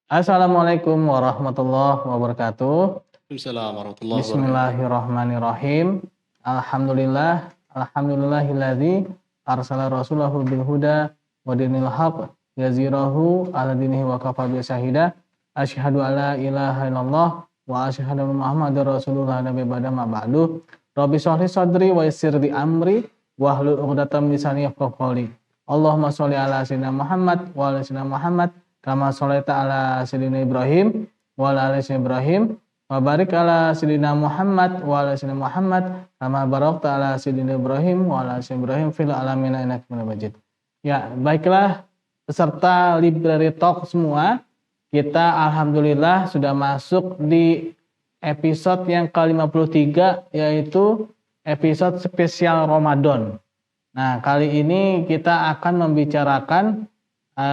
Assalamualaikum warahmatullahi wabarakatuh. Waalaikumsalam warahmatullahi wabarakatuh. Bismillahirrahmanirrahim. Alhamdulillahilladzi arsala rasulahu bil huda wa dinil haq yazirahu ala dinihi wa kafa bi syahida. Asyhadu alla ilaha illallah wa asyhadu anna Muhammadar Rasulullah nabi ba'da ma ba'du. Rabbi shrah li sadri wa yassir li amri wahlul 'uqdatam min lisani yafqahu qawli. Allahumma sholli ala sayyidina Muhammad wa ala sayyidina Muhammad kama sholaita ala sayyidina Ibrahim wa ala ali sayyidina Ibrahim wa barik ala sayyidina Muhammad wa ala sayyidina Muhammad kama barakta ala sayyidina Ibrahim wa ala sayyidina Ibrahim fil alamin innaka Hamidum Majid. Ya, baiklah peserta Library Talk semua, kita alhamdulillah sudah masuk di episode yang ke-53 yaitu episode spesial Ramadan. Nah, kali ini kita akan membicarakan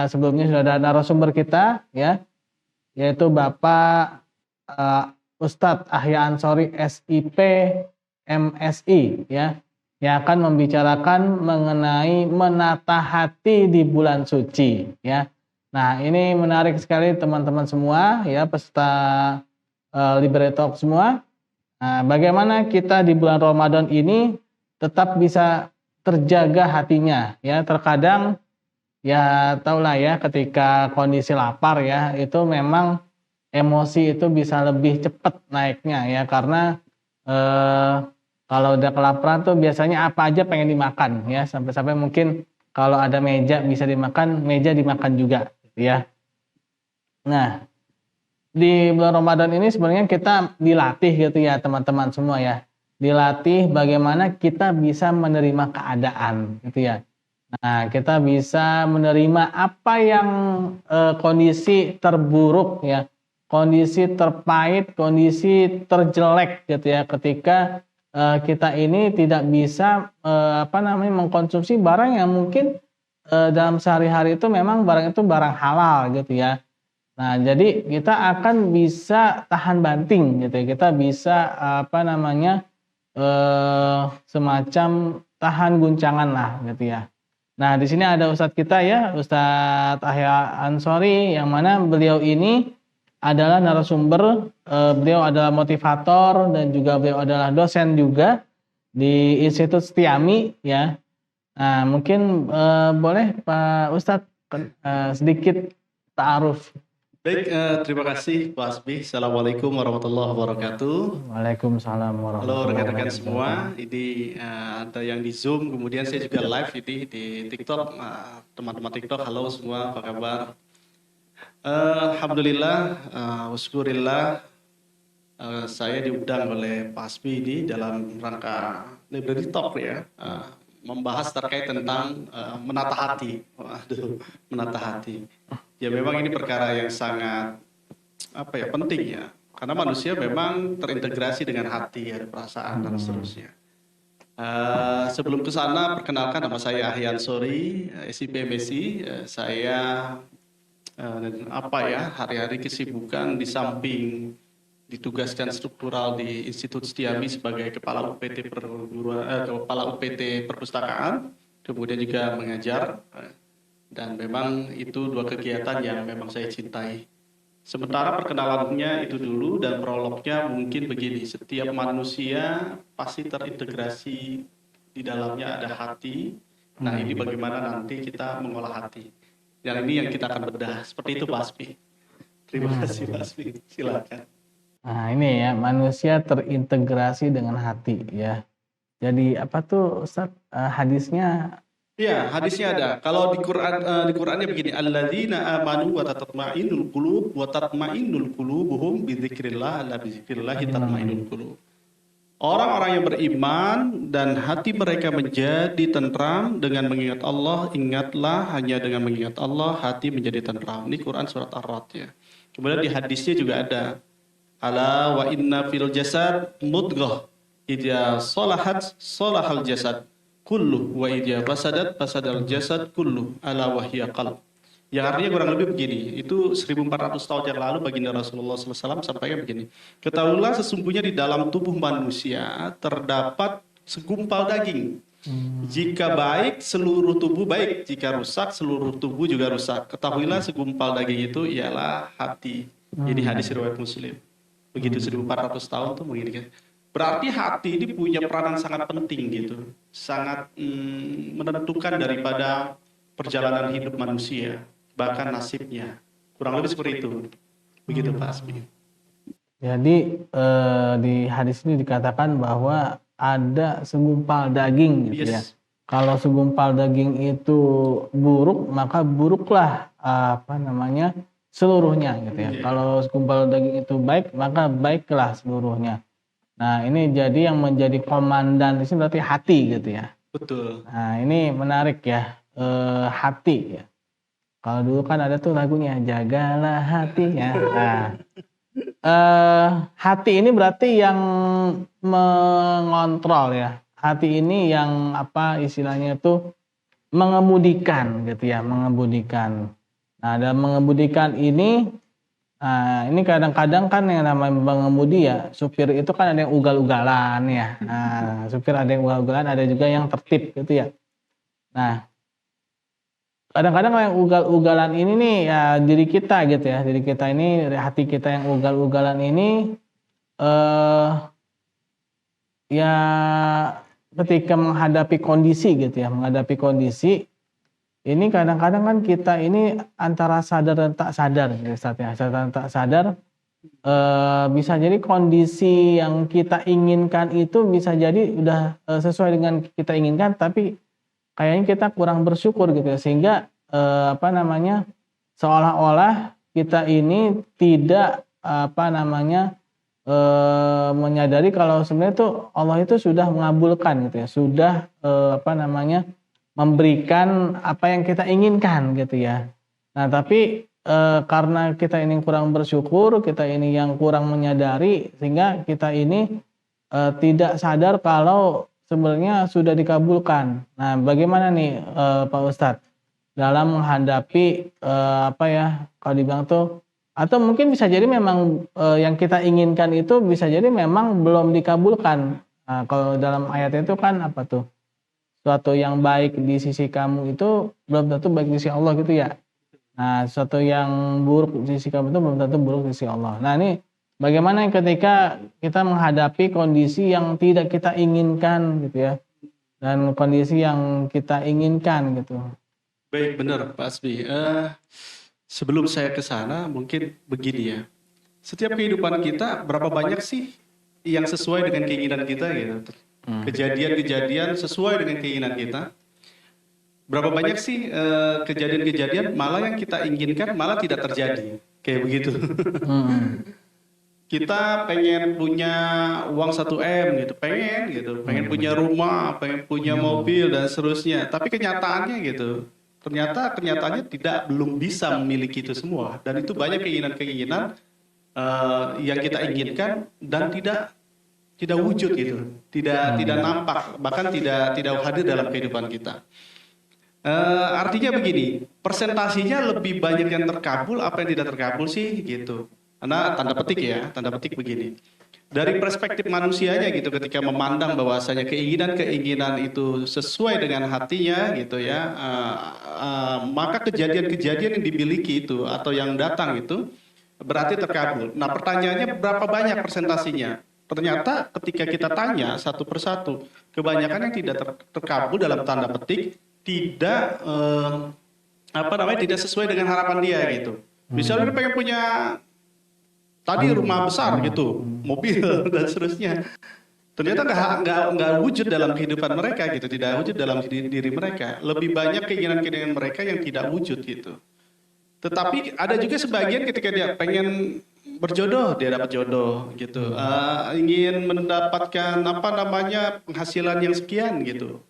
sebelumnya sudah ada narasumber kita ya, yaitu Bapak Ustadz Ahya Ansori SIP MSI ya, yang akan membicarakan mengenai menata hati di bulan suci ya. Nah, ini menarik sekali teman-teman semua ya, peserta Library Talk semua. Nah, bagaimana kita di bulan Ramadan ini tetap bisa terjaga hatinya ya. Terkadang ya tahulah ya, ketika kondisi lapar ya, itu memang emosi itu bisa lebih cepat naiknya ya, karena kalau udah kelaparan tuh biasanya apa aja pengen dimakan ya, sampai-sampai mungkin kalau ada meja bisa dimakan, meja dimakan juga ya. Nah, di bulan Ramadan ini sebenarnya kita dilatih gitu ya teman-teman semua ya, dilatih bagaimana kita bisa menerima keadaan gitu ya. Nah, kita bisa menerima apa yang kondisi terburuk ya, kondisi terpahit, kondisi terjelek gitu ya, ketika kita ini tidak bisa mengkonsumsi barang yang mungkin dalam sehari-hari itu memang barang itu barang halal gitu ya. Nah, jadi kita akan bisa tahan banting gitu ya, kita bisa semacam tahan guncangan lah gitu ya. Nah, di sini ada Ustadz kita ya, Ustadz Ahya Ansori, yang mana beliau ini adalah narasumber, beliau adalah motivator dan juga beliau adalah dosen juga di Institut Setiami ya. Nah, mungkin boleh Pak Ustadz sedikit ta'aruf. Baik, terima kasih Pak Asbi. Assalamualaikum warahmatullahi wabarakatuh. Waalaikumsalam Halo warahmatullahi rekan-rekan wabarakatuh. semua, ini ada yang di Zoom, kemudian saya juga live ini di TikTok. Teman-teman TikTok, halo semua, apa kabar? Alhamdulillah, waskurillah, saya diundang oleh Pak Asbi ini dalam rangka Library Talk ya, membahas terkait tentang menata hati. Waduh, menata hati. Ya memang ini perkara yang sangat penting ya, karena manusia memang terintegrasi dengan hati, ada perasaan dan seterusnya. Sebelum ke sana, perkenalkan nama saya Ahya Ansori, SIP MSI. Saya hari-hari kesibukan di samping ditugaskan struktural di Institut Setiami sebagai kepala UPT Perpustakaan, kemudian juga mengajar. Dan memang itu dua kegiatan yang memang saya cintai. Sementara perkenalannya itu dulu, dan prolognya mungkin begini. Setiap manusia pasti terintegrasi, di dalamnya ada hati. Nah, ini bagaimana nanti kita mengolah hati. Yang ini yang kita akan bedah. Seperti itu Pak Asbi. Terima kasih Pak Asbi. Silakan. Nah, ini ya, manusia terintegrasi dengan hati ya. Jadi apa tuh Ustadz, hadisnya? Ya, hadisnya ada. Kalau di Qur'annya begini, alladzina amanu wa tatma'innul qulub wa tatma'innul qulubuhum bi dzikrillah, la bi dzikrillah tatma'innul qulub. Orang-orang yang beriman dan hati mereka menjadi tentram dengan mengingat Allah. Ingatlah, hanya dengan mengingat Allah hati menjadi tentram. Ini Quran surat Ar-Ra'd ya. Kemudian di hadisnya juga ada, ala wa inna fil jasad mudghah idza salahat salahal jasad kullu wa idza fasadat fasadal jasad kullu ala wahya qalb. Yang artinya kurang lebih begini, itu 1400 tahun yang lalu baginda Rasulullah SAW sampaikan begini, ketahuilah sesungguhnya di dalam tubuh manusia terdapat segumpal daging, Jika baik, seluruh tubuh baik. Jika rusak, seluruh tubuh juga rusak. Ketahuilah segumpal daging itu ialah hati. Jadi hadis riwayat Muslim. Begitu 1400 tahun tuh begini kan. Berarti hati ini punya peranan sangat penting gitu. Sangat menentukan daripada perjalanan hidup manusia. Bahkan nasibnya. Kurang lebih seperti itu. Begitu Pak Asmi. Jadi di hadis ini dikatakan bahwa ada segumpal daging gitu ya. Yes. Kalau segumpal daging itu buruk, maka buruklah seluruhnya gitu ya. Iya. Kalau segumpal daging itu baik, maka baiklah seluruhnya. Nah, ini jadi yang menjadi komandan di sini berarti hati gitu ya. Betul. Nah, ini menarik ya, hati ya. Kalau dulu kan ada tuh lagunya, jagalah hati ya. Nah, hati ini berarti yang mengontrol ya. Hati ini yang istilahnya itu mengemudikan gitu ya, mengemudikan. Nah, dalam mengemudikan ini kadang-kadang kan yang namanya mengemudi ya, supir itu kan ada yang ugal-ugalan ya. Nah, supir ada yang ugal-ugalan, ada juga yang tertib gitu ya. Nah, kadang-kadang yang ugal-ugalan ini nih ya diri kita gitu ya, diri kita ini, hati kita yang ugal-ugalan ini ya ketika menghadapi kondisi gitu ya, menghadapi kondisi ini kadang-kadang kan kita ini antara sadar dan tak sadar gitu ya, sadar dan tak sadar, bisa jadi kondisi yang kita inginkan itu bisa jadi udah sesuai dengan kita inginkan, tapi kayaknya kita kurang bersyukur gitu ya, sehingga seolah-olah kita ini tidak menyadari kalau sebenarnya itu Allah itu sudah mengabulkan gitu ya, sudah memberikan apa yang kita inginkan gitu ya. Nah, tapi karena kita ini kurang bersyukur, kita ini yang kurang menyadari, sehingga kita ini tidak sadar kalau sebenarnya sudah dikabulkan. Nah, bagaimana nih Pak Ustadz dalam menghadapi kalau dibilang tuh, atau mungkin bisa jadi memang yang kita inginkan itu bisa jadi memang belum dikabulkan. Nah, kalau dalam ayat itu kan apa tuh? Suatu yang baik di sisi kamu itu belum tentu baik di sisi Allah gitu ya. Nah, suatu yang buruk di sisi kamu itu belum tentu buruk di sisi Allah. Nah, ini bagaimana ketika kita menghadapi kondisi yang tidak kita inginkan gitu ya, dan kondisi yang kita inginkan gitu. Baik, benar Pak Asbi. Sebelum saya ke sana, mungkin begini ya. Setiap kehidupan kita, berapa banyak sih yang sesuai dengan keinginan kita gitu. Kejadian-kejadian sesuai dengan keinginan kita. Berapa banyak sih kejadian-kejadian malah yang kita inginkan malah tidak terjadi. Kayak begitu. Kita pengen punya uang 1 M gitu, pengen punya rumah, pengen punya mobil dan seterusnya. Tapi kenyataannya gitu, kenyataannya belum bisa memiliki itu semua. Dan itu banyak keinginan-keinginan yang kita inginkan dan tidak wujud gitu, tidak nampak, bahkan tidak hadir dalam kehidupan kita. Artinya begini, persentasinya lebih banyak yang terkabul apa yang tidak terkabul sih gitu. Karena tanda petik begini. Dari perspektif manusianya gitu, ketika memandang bahwasanya keinginan itu sesuai dengan hatinya gitu ya, maka kejadian-kejadian yang dimiliki itu atau yang datang itu berarti terkabul. Nah, pertanyaannya berapa banyak persentasinya? Ternyata ketika kita tanya satu persatu, kebanyakan yang tidak terkabul dalam tanda petik tidak tidak sesuai dengan harapan dia gitu. Misalnya dia pengen punya tadi rumah besar gitu, mobil dan seterusnya. Ternyata nggak wujud dalam kehidupan mereka gitu, tidak wujud dalam diri mereka. Lebih banyak keinginan-keinginan mereka yang tidak wujud gitu. Tetapi ada juga sebagian ketika dia pengen berjodoh, dia dapat jodoh gitu. Ingin mendapatkan penghasilan yang sekian gitu,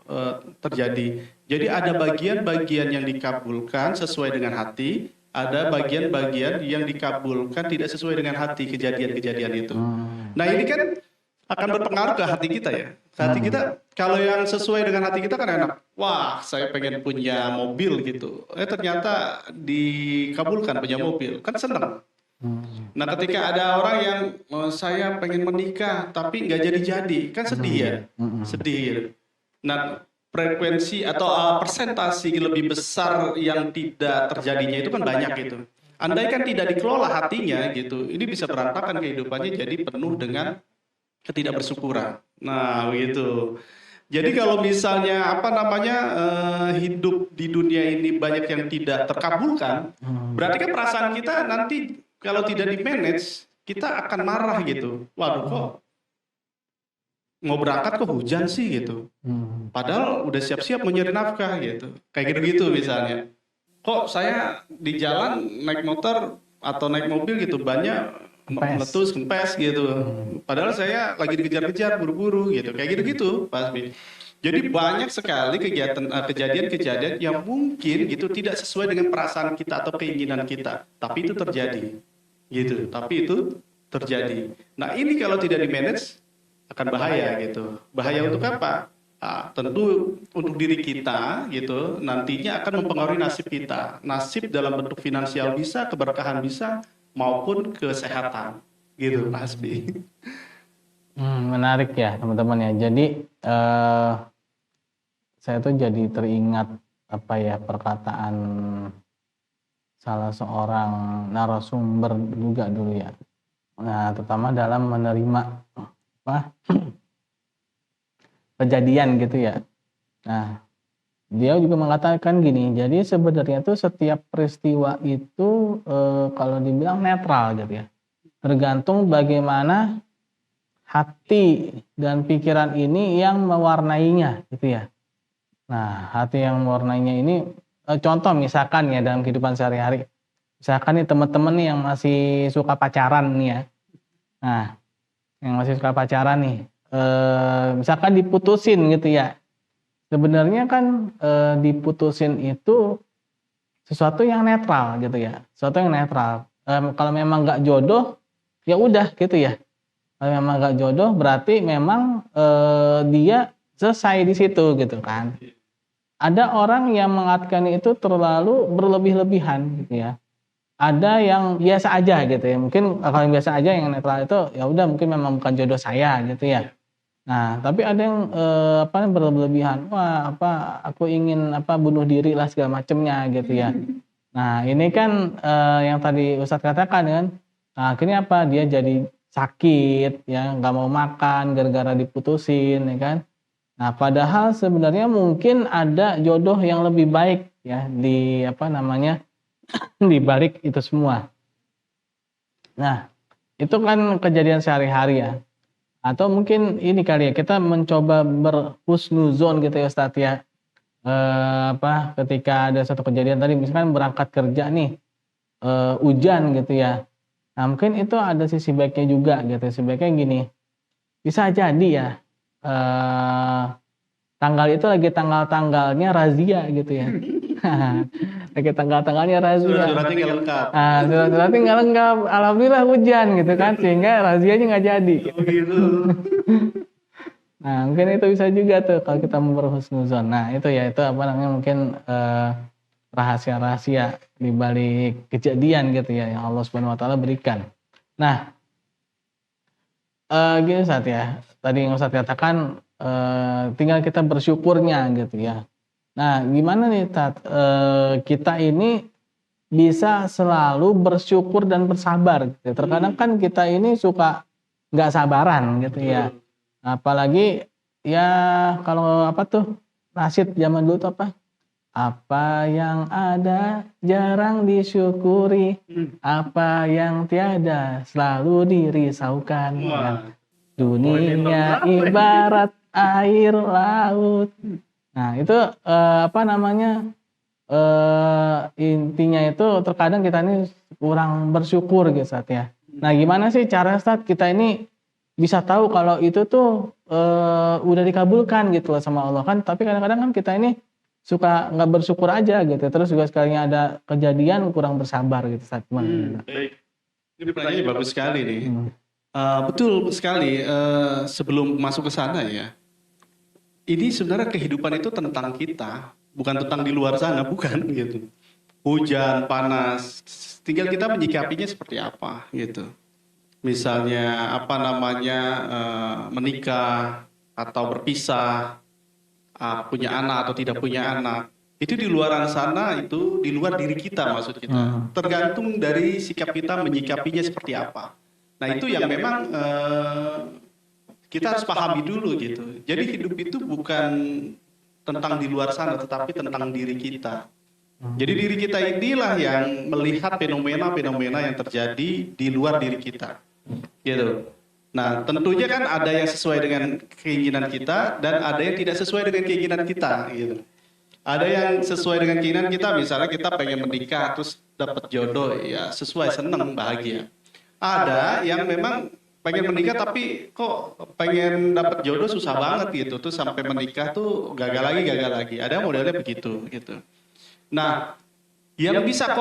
terjadi. Jadi ada bagian-bagian yang dikabulkan sesuai dengan hati, ada bagian-bagian yang dikabulkan tidak sesuai dengan hati, kejadian-kejadian itu. Nah, ini kan akan berpengaruh ke hati kita ya. Hati kita, kalau yang sesuai dengan hati kita kan enak. Wah, saya pengen punya mobil gitu. Ternyata dikabulkan punya mobil. Kan senang. Nah, ketika ada orang yang saya pengen menikah tapi nggak jadi-jadi. Kan sedih ya. Sedih. Nah, frekuensi atau persentasi lebih besar yang tidak terjadinya itu kan banyak gitu. Andai kan tidak dikelola hatinya gitu, ini bisa berantakan kehidupannya jadi penuh dengan ketidakbersyukuran. Nah, begitu. Jadi kalau misalnya apa namanya hidup di dunia ini banyak yang tidak terkabulkan, berarti kan perasaan kita nanti kalau tidak di manage kita akan marah gitu. Waduh kok mau berangkat kok hujan sih gitu. Padahal udah siap-siap mau nyari nafkah gitu. Kayak gitu-gitu misalnya. Kok saya di jalan naik motor atau naik mobil gitu banyak meletus, kempes gitu. Padahal saya lagi dikejar-kejar buru-buru gitu. Kayak gitu-gitu, Pak Asmi. Jadi banyak sekali kejadian-kejadian yang mungkin gitu tidak sesuai dengan perasaan kita atau keinginan kita, tapi itu terjadi. Gitu. Tapi itu terjadi. Nah, ini kalau tidak di-manage akan bahaya gitu. Bahaya untuk apa? Tentu untuk diri kita gitu, nantinya akan mempengaruhi nasib kita. Nasib dalam bentuk finansial bisa, keberkahan bisa, maupun kesehatan. Gitu, Mas Bi. Menarik ya teman-teman ya. Jadi saya tuh jadi teringat apa ya perkataan salah seorang narasumber juga dulu ya. Nah, terutama dalam menerima apa kejadian gitu ya. Nah, dia juga mengatakan gini, jadi sebenarnya tuh setiap peristiwa itu kalau dibilang netral gitu ya. Tergantung bagaimana hati dan pikiran ini yang mewarnainya gitu ya. Nah, hati yang mewarnainya ini contoh misalkan ya dalam kehidupan sehari-hari. Misalkan nih teman-teman nih yang masih suka pacaran nih ya. Nah, yang masih suka pacaran nih, misalkan diputusin gitu ya. Sebenarnya kan diputusin itu sesuatu yang netral gitu ya, sesuatu yang netral. Kalau memang nggak jodoh, ya udah gitu ya. Kalau memang nggak jodoh, berarti memang dia selesai di situ gitu kan. Ada orang yang mengartikan itu terlalu berlebih-lebihan gitu ya. Ada yang biasa aja gitu ya. Mungkin kalau yang biasa aja yang netral itu ya udah mungkin memang bukan jodoh saya gitu ya. Nah, tapi ada yang berlebihan. Wah, aku ingin bunuh diri lah segala macemnya gitu ya. Nah, ini kan yang tadi Ustadz katakan kan. Nah, akhirnya apa? Dia jadi sakit ya, nggak mau makan gara-gara diputusin ya kan. Nah, padahal sebenarnya mungkin ada jodoh yang lebih baik ya di di balik itu semua. Nah, itu kan kejadian sehari-hari ya. Atau mungkin ini kali ya, kita mencoba berhusnuzon gitu ya Ustadz ya. Ketika ada satu kejadian tadi misalkan berangkat kerja nih, hujan gitu ya. Nah, mungkin itu ada sisi baiknya juga gitu. Sisi baiknya gini, bisa jadi ya, tanggal itu lagi tanggal-tanggalnya razia gitu ya. Lagi tanggal-tanggalnya razia. Surat-suratnya nggak lengkap. Surat-suratnya nggak lengkap. Alhamdulillah hujan gitu kan, sehingga razianya nggak jadi. Begitu. Nah, mungkin itu bisa juga tuh kalau kita mau berhusnuzon. Nah, itu ya itu mungkin rahasia-rahasia di balik kejadian gitu ya yang Allah Subhanahu wa taala berikan. Nah, gini Ustadz ya. Tadi yang Ustadz katakan tinggal kita bersyukurnya gitu ya. Nah, gimana nih Tat? Kita ini bisa selalu bersyukur dan bersabar. Gitu. Terkadang kan kita ini suka nggak sabaran gitu ya. Apalagi ya kalau nasyid zaman dulu tuh apa yang ada jarang disyukuri, apa yang tiada selalu dirisaukan. Kan? Dunia ibarat air laut. Nah itu intinya itu terkadang kita ini kurang bersyukur gitu Ustadz ya. Nah gimana sih cara Ustadz kita ini bisa tahu kalau itu tuh udah dikabulkan gitu loh sama Allah kan, tapi kadang-kadang kan kita ini suka nggak bersyukur aja gitu, terus juga sekalinya ada kejadian kurang bersabar gitu Ustadz. Baik, ini pertanyaannya bagus sekali nih. Betul sekali. Sebelum masuk ke sana ya, ini sebenarnya kehidupan itu tentang kita, bukan tentang di luar sana, bukan gitu. Hujan, panas, tinggal kita menyikapinya seperti apa gitu. Misalnya menikah atau berpisah, punya anak atau tidak punya anak, itu di luar sana, itu di luar diri kita maksud kita. Tergantung dari sikap kita menyikapinya seperti apa. Nah itu yang memang kita harus pahami dulu gitu. Jadi hidup itu bukan tentang di luar sana, tetapi tentang diri kita. Jadi diri kita inilah yang melihat fenomena-fenomena yang terjadi di luar diri kita, gitu. Nah, tentunya kan ada yang sesuai dengan keinginan kita dan ada yang tidak sesuai dengan keinginan kita, gitu. Ada yang sesuai dengan keinginan kita, misalnya kita pengen menikah terus dapat jodoh, ya sesuai, seneng, bahagia. Ada yang memang pengen menikah tapi kok pengen dapat jodoh susah banget gitu, tuh sampai menikah tuh gagal lagi. Ada modelnya begitu, gitu. Nah, yang bisa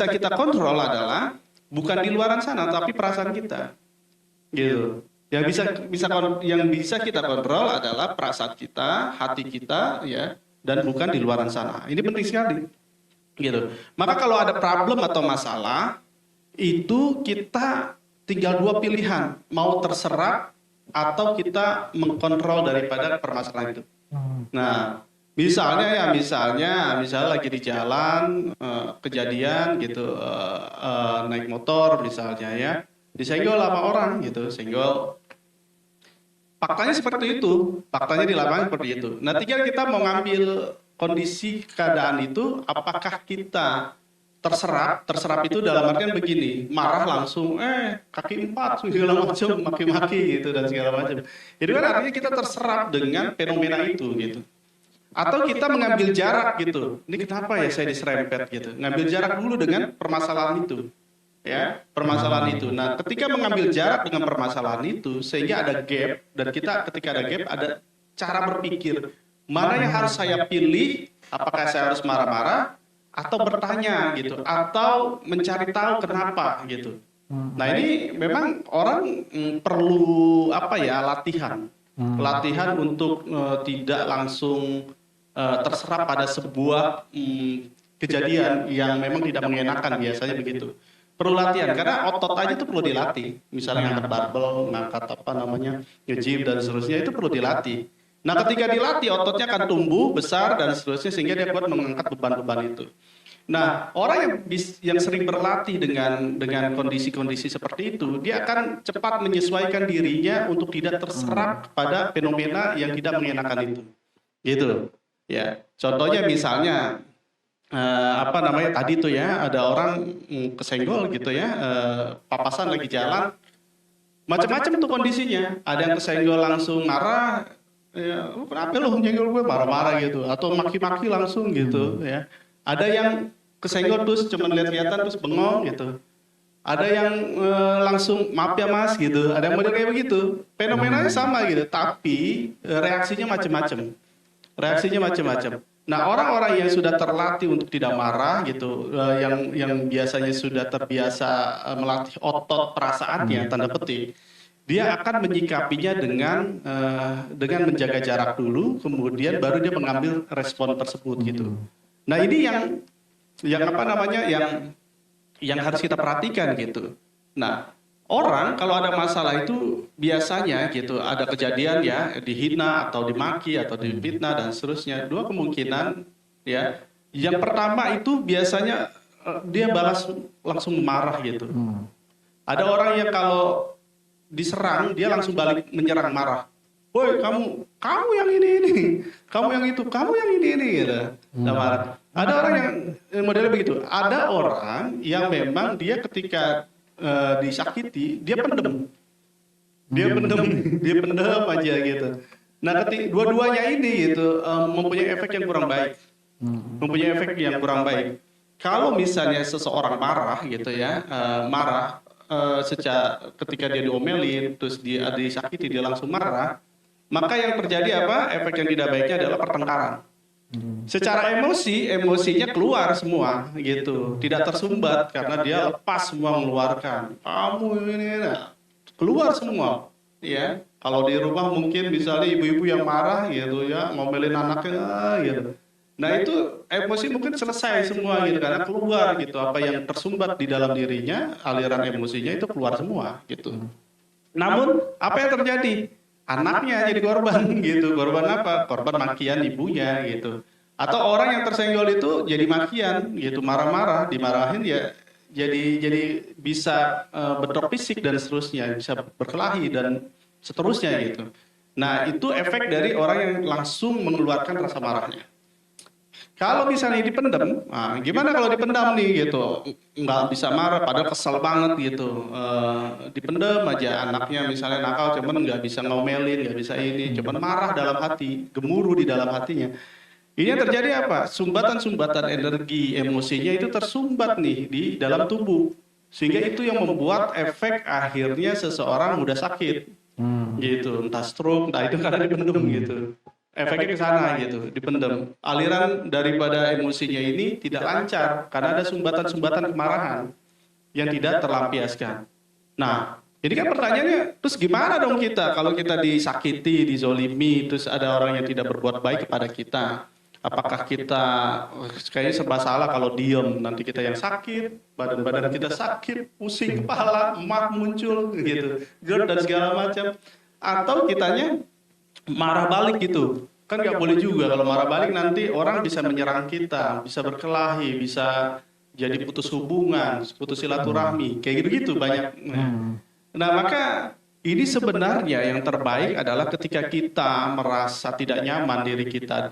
kita kontrol adalah bukan di luaran sana, tapi perasaan kita, gitu. Yang bisa kita kontrol adalah perasaan kita, hati kita, ya, dan bukan di luaran sana. Ini penting sekali, gitu. Maka kalau ada problem atau masalah, itu kita tinggal dua pilihan, mau terserap atau kita mengkontrol daripada permasalahan itu. Nah, misalnya lagi di jalan kejadian gitu, naik motor misalnya ya, disenggol sama orang gitu, senggol. Faktanya seperti itu, faktanya di lapangan seperti itu. Nah, tinggal kita mau ngambil kondisi keadaan itu, apakah kita terserap itu dalam artian begini, marah langsung, kaki 4 segala macam, maki-maki gitu dan segala macam. Itu kan artinya kita terserap dengan fenomena itu gitu. Atau kita mengambil jarak gitu. Ini kenapa ya saya diserempet gitu. Ngambil jarak dulu dengan permasalahan itu. Ya, permasalahan itu. Nah, ketika mengambil jarak dengan permasalahan itu sehingga ada gap, dan kita ketika ada gap ada cara berpikir. Mana yang harus saya pilih? Apakah saya harus marah-marah atau bertanya gitu, atau mencari tahu kenapa gitu. Nah, ini memang orang perlu latihan. Latihan untuk tidak langsung terserap pada sebuah kejadian yang memang tidak mengenakan, biasanya begitu. Perlu latihan karena otot aja itu perlu dilatih. Misalnya ngangkat barbel, ngangkat nge-gym dan seterusnya, itu perlu dilatih. Nah, ketika dilatih ototnya akan tumbuh besar dan seterusnya sehingga dia kuat mengangkat beban-beban itu. Nah, orang yang sering berlatih dengan kondisi-kondisi seperti itu, dia akan cepat menyesuaikan dirinya untuk tidak terserap pada fenomena yang tidak mengenakan itu. Gitu. Ya, contohnya misalnya tadi tuh ya, ada orang kesenggol gitu ya, papasan lagi jalan, macam-macam tuh kondisinya. Ada yang kesenggol langsung marah, ya, kenapa lo nyenggol gue, marah-marah gitu, atau maki-maki langsung gitu ya. Ada yang kesenggol terus cuma lihat-lihatan terus bengong gitu. Ada yang langsung maaf ya mas gitu. Ada yang model kayak begitu. Fenomenanya sama gitu, tapi reaksinya macam-macam. Nah, orang-orang yang sudah terlatih untuk tidak marah gitu, yang biasanya sudah terbiasa melatih otot perasaannya, tanda petik, dia akan menyikapinya dengan menjaga jarak dulu, kemudian baru dia mengambil respon tersebut gitu. Nah, ini yang harus kita perhatikan gitu. Nah, orang kalau ada masalah itu biasanya gitu, ada kejadian ya, dihina atau dimaki atau difitnah dan seterusnya. Dua kemungkinan ya. Yang pertama itu biasanya dia balas langsung marah gitu. Ada orang yang kalau diserang dia langsung balik menyerang marah. Woi, kamu yang ini, kamu yang itu, kamu yang ini gitu. Marah. Ada orang yang modelnya begitu. Ada orang yang memang dia ketika disakiti, dia pendem aja gitu. Nah, dua-duanya ini gitu mempunyai efek yang kurang baik. Kalau misalnya seseorang marah gitu ya, ketika dia diomelin, terus dia disakiti, dia langsung marah, maka yang terjadi efek yang tidak baiknya adalah pertengkaran. Secara emosinya keluar semua gitu, tidak tersumbat karena dia lepas semua mengeluarkan. Kamu ini keluar semua, ya. Kalau di rumah mungkin misalnya ibu-ibu yang marah gitu ya, ngomelin anaknya gitu. Nah, itu emosi mungkin selesai semua gitu karena keluar gitu, apa yang tersumbat di dalam dirinya, aliran emosinya itu keluar semua gitu. Namun apa yang terjadi? anaknya jadi korban gitu. Korban apa? Korban makian ibunya gitu. Atau orang yang tersenggol itu jadi makian gitu, marah-marah, dimarahin ya jadi bisa bentrok fisik dan seterusnya, bisa berkelahi dan seterusnya gitu. Nah, itu efek dari orang yang langsung mengeluarkan rasa marahnya. Kalau misalnya dipendam, nah, gimana kalau dipendam nih gitu, nggak bisa marah, padahal kesel banget gitu. Dipendam aja anaknya misalnya nakal, cuman nggak bisa ngomelin, nggak bisa ini, cuman marah dalam hati, gemuruh di dalam hatinya. Ini yang terjadi apa? Sumbatan-sumbatan energi emosinya itu tersumbat nih di dalam tubuh, sehingga itu yang membuat efek akhirnya seseorang mudah sakit, gitu, entah stroke, entah itu karena dipendam gitu. Efeknya ke sana gitu, dipendam. Aliran daripada emosinya ini tidak lancar karena ada sumbatan-sumbatan kemarahan yang tidak terlampiaskan. Nah, ini kan pertanyaannya, terus gimana dong kita kalau kita disakiti, dizolimi, terus ada orang yang tidak berbuat baik kepada kita? Apakah kita kayaknya serba salah kalau diem, nanti kita yang sakit, badan-badan kita sakit, pusing kepala, emah muncul gitu, GERD dan segala macam. Atau kitanya marah balik gitu, kan nggak boleh juga. Kalau marah balik nanti orang bisa menyerang kita, bisa berkelahi, bisa jadi putus hubungan, putus silaturahmi, kayak gitu-gitu banyak. Nah, maka ini sebenarnya yang terbaik adalah ketika kita merasa tidak nyaman diri kita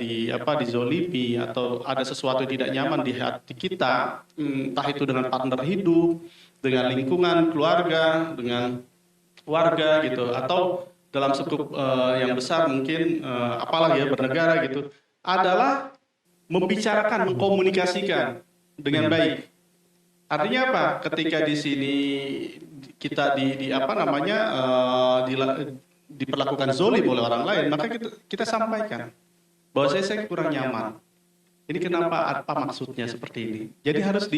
dizolimi atau ada sesuatu yang tidak nyaman di hati kita, entah itu dengan partner hidup, dengan lingkungan keluarga, dengan warga gitu, atau dalam skup yang besar mungkin apalah ya bernegara gitu, adalah membicarakan, mengkomunikasikan dengan baik. Artinya apa? Ketika di sini kita diperlakukan zolim oleh orang lain, maka kita sampaikan bahwa saya kurang nyaman. Ini kenapa? Apa maksudnya seperti ini? Jadi harus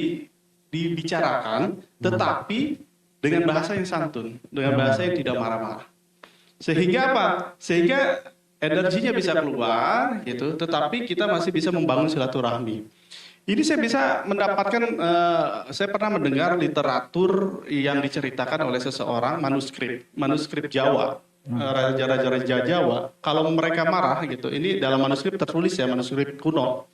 dibicarakan, tetapi dengan bahasa yang santun, dengan bahasa yang tidak marah-marah. Sehingga apa? Sehingga energinya bisa keluar gitu, tetapi kita masih bisa membangun silaturahmi. Ini saya bisa mendapatkan, saya pernah mendengar literatur yang diceritakan oleh seseorang, manuskrip Jawa, raja-raja Jawa. Kalau mereka marah gitu, ini dalam manuskrip tertulis ya, manuskrip kuno.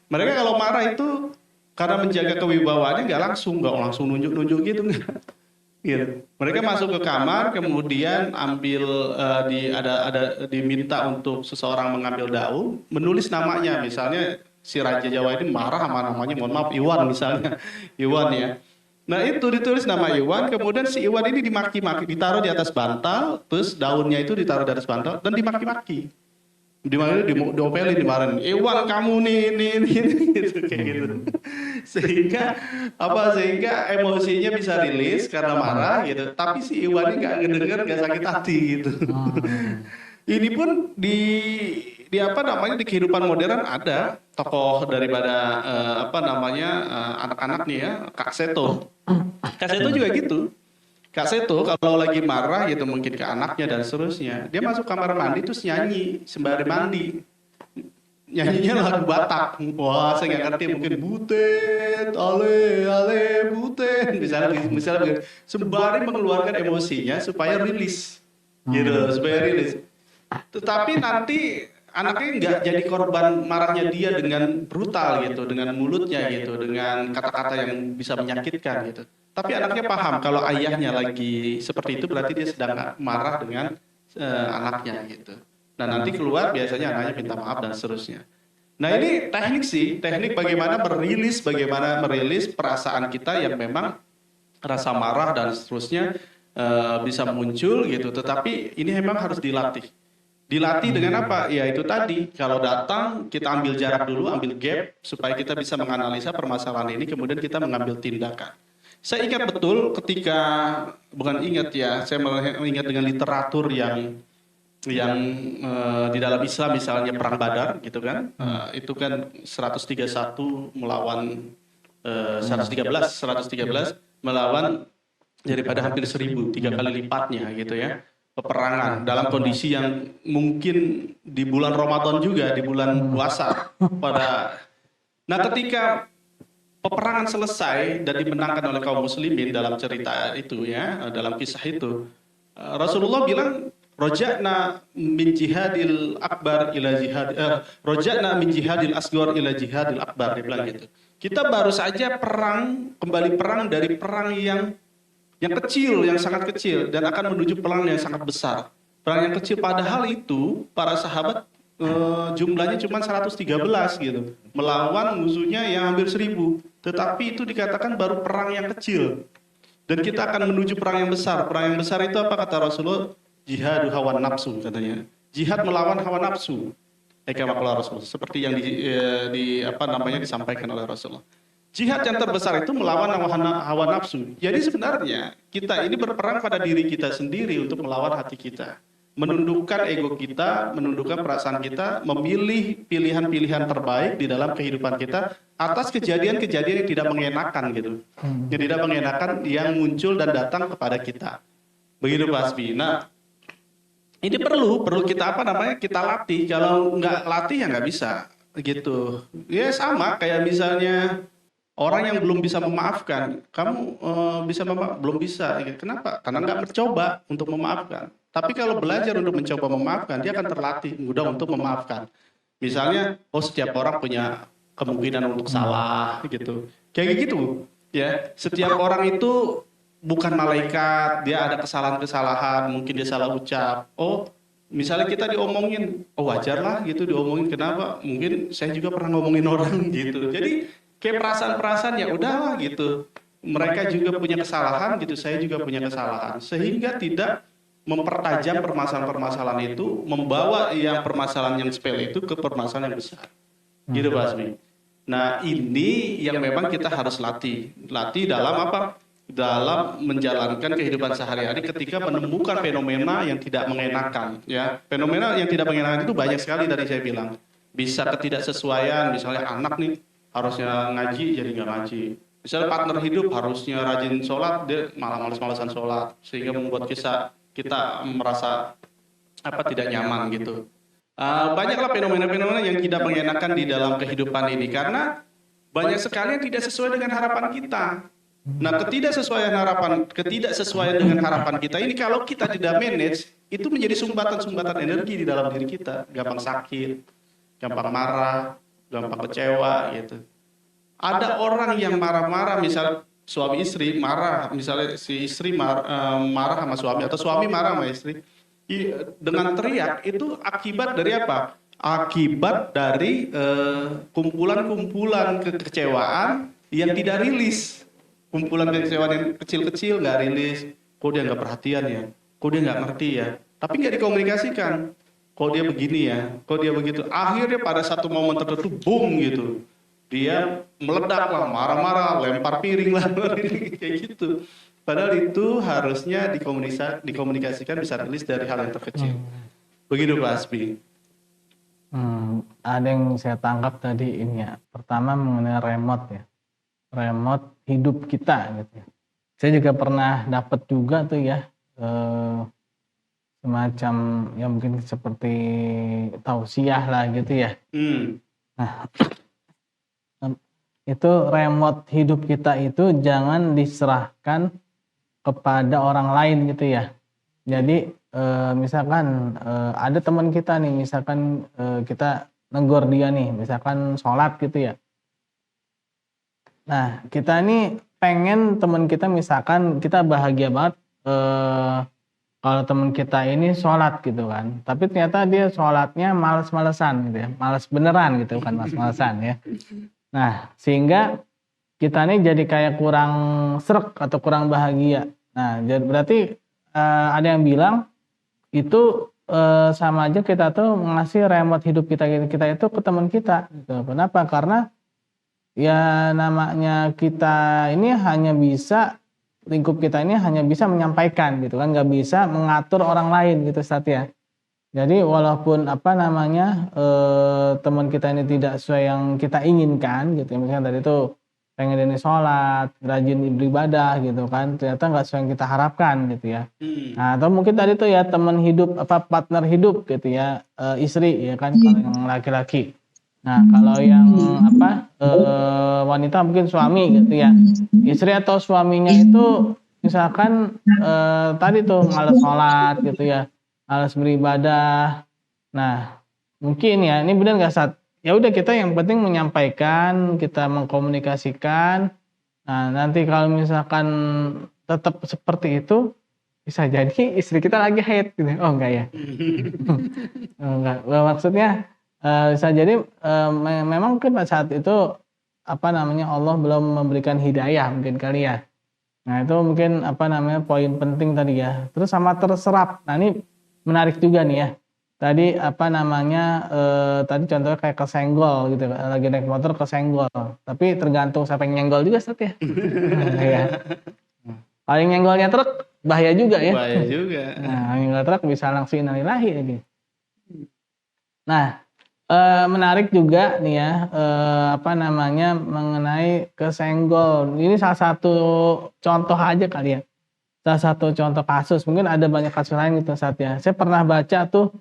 Mereka kalau marah itu karena menjaga kewibawaannya nggak langsung nunjuk-nunjuk gitu. Gitu. Mereka masuk ke kamar, kemudian ambil diminta untuk seseorang mengambil daun, menulis namanya. Misalnya si Raja Jawa ini marah sama namanya, mohon maaf, Iwan misalnya, Iwan ya. Nah itu ditulis nama Iwan, kemudian si Iwan ini dimaki-maki, ditaruh di atas bantal, terus daunnya itu ditaruh di atas bantal dan dimaki-maki. Diomelin, dimarahin, Iwan kamu nih gitu, kayak gitu. Sehingga emosinya bisa rilis karena marah gitu, tapi si Iwan ini nggak ngedenger, nggak sakit hati gitu. Ini pun di kehidupan modern ada tokoh daripada anak-anak nih ya, Kak Seto. Kak Seto juga gitu. Kak Seto kalau lagi marah gitu mungkin ke anaknya dan seterusnya, dia masuk kamar mandi terus nyanyi sembari mandi. Nyanyinya lagu Batak. Wah, saya nggak ngerti, mungkin butet, ale butet, misalnya sembari mengeluarkan emosinya supaya rilis. Gitu, supaya rilis. Tetapi nanti anaknya nggak jadi korban marahnya dia dengan brutal gitu, dengan mulutnya gitu, dengan kata-kata yang bisa menyakitkan gitu. Tapi anaknya paham kalau ayahnya lagi seperti itu berarti dia sedang marah dengan anaknya gitu. Nah nanti keluar biasanya anaknya minta maaf dan seterusnya. Nah ini teknik bagaimana merilis perasaan kita yang memang rasa marah dan seterusnya bisa muncul gitu. Tetapi ini memang harus dilatih. Dilatih dengan apa? Ya itu tadi, kalau datang kita ambil jarak dulu, ambil gap supaya kita bisa menganalisa permasalahan ini, kemudian kita mengambil tindakan. Saya ingat betul ketika, bukan ingat ya, saya mengingat dengan literatur yang di dalam Islam misalnya Perang Badar gitu kan, itu kan 131 melawan 113 melawan daripada hampir 1000, 3 kali lipatnya gitu ya. Peperangan dalam kondisi yang mungkin di bulan Ramadan juga, di bulan puasa nah ketika peperangan selesai dan dimenangkan oleh kaum muslimin dalam cerita itu ya, dalam kisah itu, Rasulullah bilang roja'na min jihadil akbar ila roja'na min jihadil asghar ila jihadil akbar, dia bilang gitu. Kita baru saja kembali perang dari perang yang kecil, yang sangat kecil, dan akan menuju perang yang sangat besar. Perang yang kecil, padahal itu para sahabat jumlahnya cuma 113 gitu, melawan musuhnya yang hampir 1000. Tetapi itu dikatakan baru perang yang kecil. Dan kita akan menuju perang yang besar. Perang yang besar itu apa kata Rasulullah? Jihad hawa nafsu katanya. Jihad melawan hawa nafsu. Kama qala Rasulullah. Seperti yang disampaikan oleh Rasulullah. Jihad yang terbesar itu melawan hawa nafsu. Jadi sebenarnya kita ini berperang pada diri kita sendiri untuk melawan hati kita. Menundukkan ego kita, menundukkan perasaan kita, memilih pilihan-pilihan terbaik di dalam kehidupan kita atas kejadian-kejadian yang tidak mengenakan gitu. Yang tidak mengenakan yang muncul dan datang kepada kita. Begitu Pak Hasbi. Nah, ini perlu kita kita latih. Kalau nggak latih ya nggak bisa gitu. Ya sama kayak misalnya orang yang belum bisa memaafkan, kamu belum bisa. Kenapa? Karena nggak mencoba untuk memaafkan. Tapi kalau belajar untuk mencoba memaafkan, dia akan terlatih mudah untuk memaafkan. Misalnya, setiap orang punya kemungkinan untuk salah gitu. Kayak gitu, ya. Setiap orang itu bukan malaikat, dia ada kesalahan-kesalahan, mungkin dia salah ucap. Misalnya kita diomongin, wajar lah gitu diomongin. Kenapa? Mungkin saya juga pernah ngomongin orang gitu. Jadi kayak perasaan-perasaan ya udahlah gitu. Mereka juga punya kesalahan gitu, saya juga punya kesalahan. Sehingga tidak mempertajam permasalahan-permasalahan itu, membawa yang permasalahan yang sepele itu ke permasalahan yang besar. Gitu Pak Hasbi. Nah, ini yang memang kita harus latih. Latih dalam apa? Dalam menjalankan kehidupan sehari-hari ketika menemukan fenomena yang tidak mengenakan, ya. Fenomena yang tidak mengenakan itu banyak sekali tadi saya bilang. Bisa ketidaksesuaian, misalnya anak nih harusnya ngaji jadi nggak ngaji. Misalnya partner hidup harusnya rajin sholat, dia malah malas-malasan sholat, sehingga membuat kita merasa tidak nyaman gitu. Banyaklah fenomena-fenomena yang tidak mengenakan di dalam kehidupan ini karena banyak sekali yang tidak sesuai dengan harapan kita. Nah, ketidaksesuaian dengan harapan kita ini kalau kita tidak manage, itu menjadi sumbatan-sumbatan energi di dalam diri kita. Gampang sakit, gampang marah, gampang kecewa gitu. Ada orang yang marah-marah, misal suami istri marah, misalnya si istri marah sama suami atau suami marah sama istri, dengan teriak itu akibat dari apa? Akibat dari kumpulan-kumpulan kekecewaan yang tidak rilis. Kumpulan kekecewaan yang kecil-kecil nggak rilis. Kok dia nggak perhatian ya? Kok dia nggak ngerti ya? Tapi nggak dikomunikasikan. Kok dia begini ya? Kok dia begitu? Akhirnya pada satu momen tertentu, boom gitu. Dia meledak lah, marah-marah, lempar piring lah, kayak gitu. Padahal itu harusnya dikomunikasikan bisa rilis dari hal yang terkecil. Begitu Pak Hasbi. Ada yang saya tangkap tadi ini ya. Pertama mengenai remote ya. Remote hidup kita gitu ya. Saya juga pernah dapat juga tuh ya. Semacam ya mungkin seperti tausiah lah gitu ya. Nah, itu remote hidup kita itu jangan diserahkan kepada orang lain gitu ya. Jadi misalkan ada teman kita nih, misalkan kita negor dia nih, misalkan sholat gitu ya. Nah, kita ini pengen teman kita, misalkan kita bahagia banget kalau teman kita ini sholat gitu kan. Tapi ternyata dia sholatnya males-malesan gitu ya. Males beneran gitu, bukan males-malesan ya. Nah, sehingga kita ini jadi kayak kurang srek atau kurang bahagia. Nah, jadi berarti ada yang bilang itu sama aja kita tuh ngasih remote hidup kita itu ke teman kita. Gitu. Kenapa? Karena ya namanya kita ini hanya bisa, lingkup kita ini hanya bisa menyampaikan gitu kan, nggak bisa mengatur orang lain gitu Ustaz ya. Jadi walaupun teman kita ini tidak sesuai yang kita inginkan gitu, misalnya tadi itu pengen ini sholat, rajin beribadah gitu kan, ternyata nggak sesuai yang kita harapkan gitu ya. Nah, atau mungkin tadi tuh ya teman hidup partner hidup gitu ya, istri ya kan, kalau yang laki-laki. Nah, kalau yang wanita mungkin suami gitu ya. Istri atau suaminya itu misalkan tadi tuh malas sholat gitu ya. malas beribadah. Nah, mungkin ya, ini benar nggak Sat? Ya udah kita yang penting menyampaikan, kita mengkomunikasikan. Nah, nanti kalau misalkan tetap seperti itu, bisa jadi istri kita lagi haid gitu. Oh enggak ya? Oh, enggak. Maksudnya bisa jadi memang mungkin pada saat itu Allah belum memberikan hidayah mungkin kali ya. Nah, itu mungkin poin penting tadi ya. Terus sama terserap. Nah, ini menarik juga nih ya. Tadi tadi contohnya kayak kesenggol gitu, lagi naik motor kesenggol. Tapi tergantung siapa yang nyenggol juga Sat ya. Ya. Paling nyenggolnya truk bahaya juga ya. Bahaya juga. Nah, nyenggol truk bisa langsung innalillahi lagi. Nah, menarik juga nih ya, mengenai kesenggol. Ini salah satu contoh aja kali ya. Salah satu contoh kasus. Mungkin ada banyak kasus lain gitu Sat ya. Saya pernah baca tuh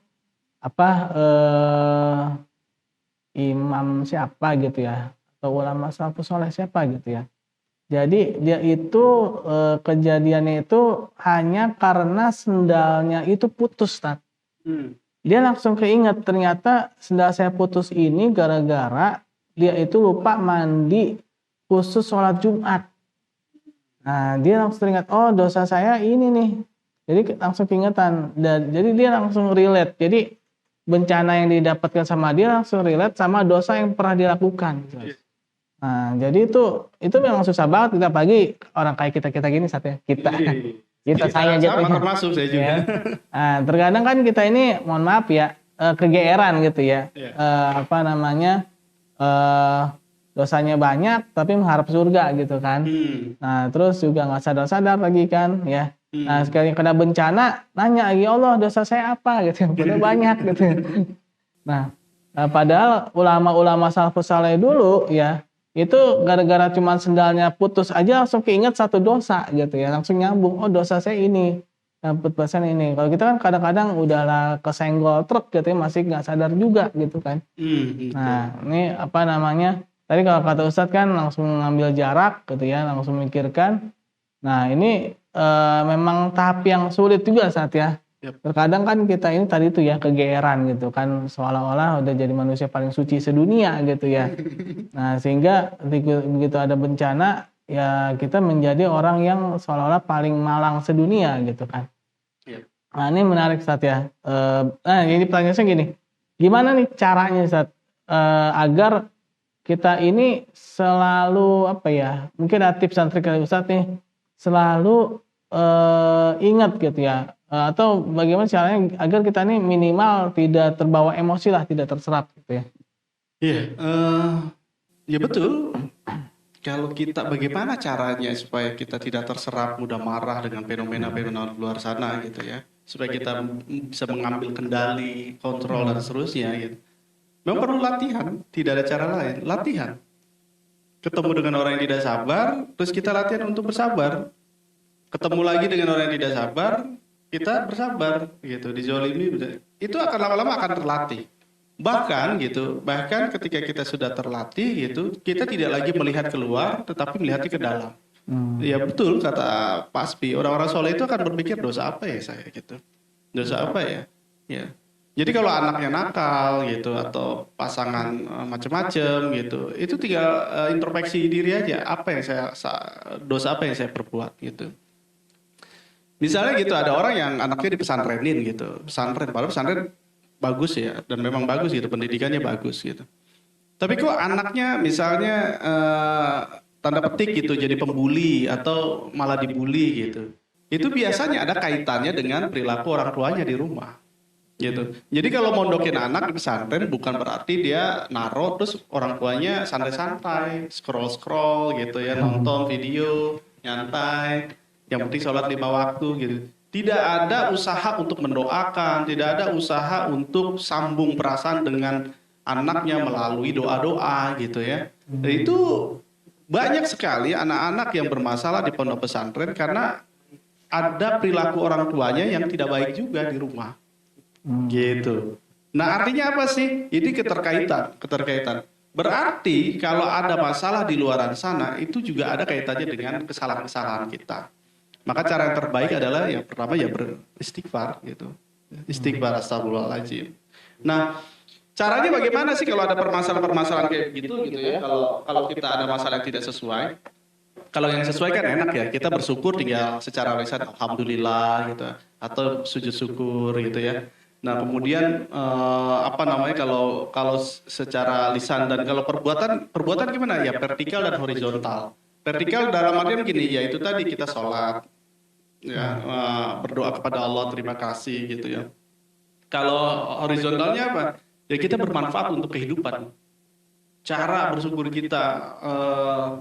imam siapa gitu ya, atau ulama salafus saleh siapa gitu ya. Jadi dia itu kejadiannya itu hanya karena sendalnya itu putus, Tat. Dia langsung keinget ternyata sendal saya putus ini gara-gara dia itu lupa mandi khusus sholat Jumat. Nah, dia langsung teringat, oh dosa saya ini nih. Jadi langsung keingetan dan jadi dia langsung relate. Jadi bencana yang didapatkan sama dia langsung relate sama dosa yang pernah dilakukan. Nah, jadi itu memang susah banget kita pagi orang kayak kita gini saatnya kita saya aja termasuk saya juga. Ya. Nah, terkadang kan kita ini mohon maaf ya kegeeran gitu ya. Dosanya banyak tapi mengharap surga gitu kan. Nah, terus juga nggak sadar-sadar lagi kan ya. Nah, sekali kena bencana nanya lagi, Allah dosa saya apa gitu. Padahal banyak gitu. Nah, padahal ulama-ulama salafus saleh dulu ya itu gara-gara cuma sendalnya putus aja langsung keinget satu dosa gitu ya, langsung nyambung, oh dosa saya ini, putusan ini. Kalau kita kan kadang-kadang udahlah kesenggol truk gitu ya, masih nggak sadar juga gitu kan. Nah, ini tadi kalau kata Ustadz kan langsung ngambil jarak gitu ya, langsung memikirkan. Nah, ini memang tahap yang sulit juga saat ya. Terkadang kan kita ini tadi tuh ya kegeeran gitu kan, seolah-olah udah jadi manusia paling suci sedunia gitu ya. Nah, sehingga begitu ada bencana ya kita menjadi orang yang seolah-olah paling malang sedunia gitu kan. Nah, ini menarik Ustaz ya. Ini pertanyaannya gini, gimana nih caranya Ustaz agar kita ini selalu mungkin ada tips dan trik dari Ustaz nih, selalu ingat gitu ya, atau bagaimana caranya agar kita ini minimal tidak terbawa emosi lah, tidak terserap gitu ya. Iya, ya betul. Kalau kita bagaimana caranya supaya kita tidak terserap mudah marah dengan fenomena-fenomena luar sana gitu ya, supaya kita bisa mengambil kendali, kontrol dan seterusnya gitu. Memang perlu latihan, tidak ada cara lain, latihan. Ketemu dengan orang yang tidak sabar, terus kita latihan untuk bersabar. Ketemu lagi dengan orang yang tidak sabar, kita bersabar gitu, dizolimi, itu akan lama-lama akan terlatih. Bahkan ketika kita sudah terlatih gitu, kita tidak lagi melihat keluar, tetapi melihatnya ke dalam. Ya betul kata Pak Aspi, orang-orang soleh itu akan berpikir dosa apa ya saya gitu, dosa apa ya. Jadi kalau anaknya nakal gitu atau pasangan macam-macam gitu, itu tinggal introspeksi diri aja, dosa apa yang saya perbuat gitu. Misalnya gitu ada orang yang anaknya dipesantrenin gitu, padahal pesantren bagus ya, dan memang bagus gitu, pendidikannya bagus gitu. Tapi kok anaknya misalnya tanda petik gitu jadi pembuli atau malah dibully gitu. Itu biasanya ada kaitannya dengan perilaku orang tuanya di rumah. Gitu. Jadi kalau mondokin anak di pesantren bukan berarti dia naruh terus orang tuanya santai-santai, scroll gitu ya, nonton video, nyantai. Yang penting sholat 5 waktu gitu. Tidak ada usaha untuk mendoakan, tidak ada usaha untuk sambung perasaan dengan anaknya melalui doa-doa gitu ya. Dan itu banyak sekali anak-anak yang bermasalah di pondok pesantren karena ada perilaku orang tuanya yang tidak baik juga di rumah. Gitu. Nah, artinya apa sih? Ini keterkaitan. Berarti kalau ada masalah di luar sana itu juga ada kaitannya dengan kesalahan-kesalahan kita. Maka cara yang terbaik adalah yang pertama ya beristighfar gitu. Istighfar, astagfirullahaladzim. Nah, caranya bagaimana sih kalau ada permasalahan-permasalahan kayak gitu ya? Kalau kita ada masalah yang tidak sesuai, kalau yang sesuai kan enak ya. Kita bersyukur tinggal secara lisan alhamdulillah gitu, atau sujud syukur gitu ya. Nah, kemudian kalau secara lisan dan kalau perbuatan gimana ya, vertikal dan horizontal. Vertikal dalam artian begini, ya itu tadi kita sholat, ya berdoa kepada Allah, terima kasih gitu ya. Kalau horizontalnya apa? Ya kita bermanfaat untuk kehidupan. Cara bersyukur kita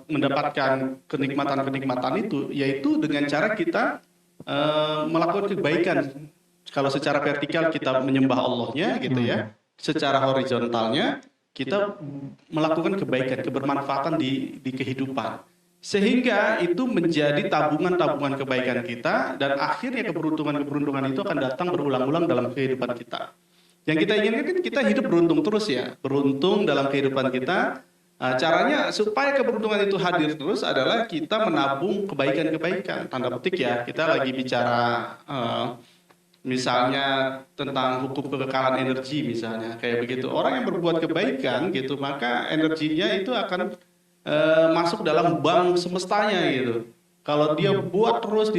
mendapatkan kenikmatan-kenikmatan itu, yaitu dengan cara kita melakukan kebaikan. Kalau secara vertikal kita menyembah Allahnya gitu ya, secara horizontalnya kita melakukan kebaikan, kebermanfaatan di kehidupan. Sehingga itu menjadi tabungan-tabungan kebaikan kita, dan akhirnya keberuntungan-keberuntungan itu akan datang berulang-ulang dalam kehidupan kita. Yang kita inginkan kan kita hidup beruntung terus ya, beruntung dalam kehidupan kita. Caranya supaya keberuntungan itu hadir terus adalah kita menabung kebaikan-kebaikan. Tanda petik ya, kita lagi bicara misalnya tentang hukum kekekalan energi misalnya, kayak begitu. Orang yang berbuat kebaikan gitu, maka energinya itu akan masuk dalam bank semestanya gitu. Kalau dia buat terus,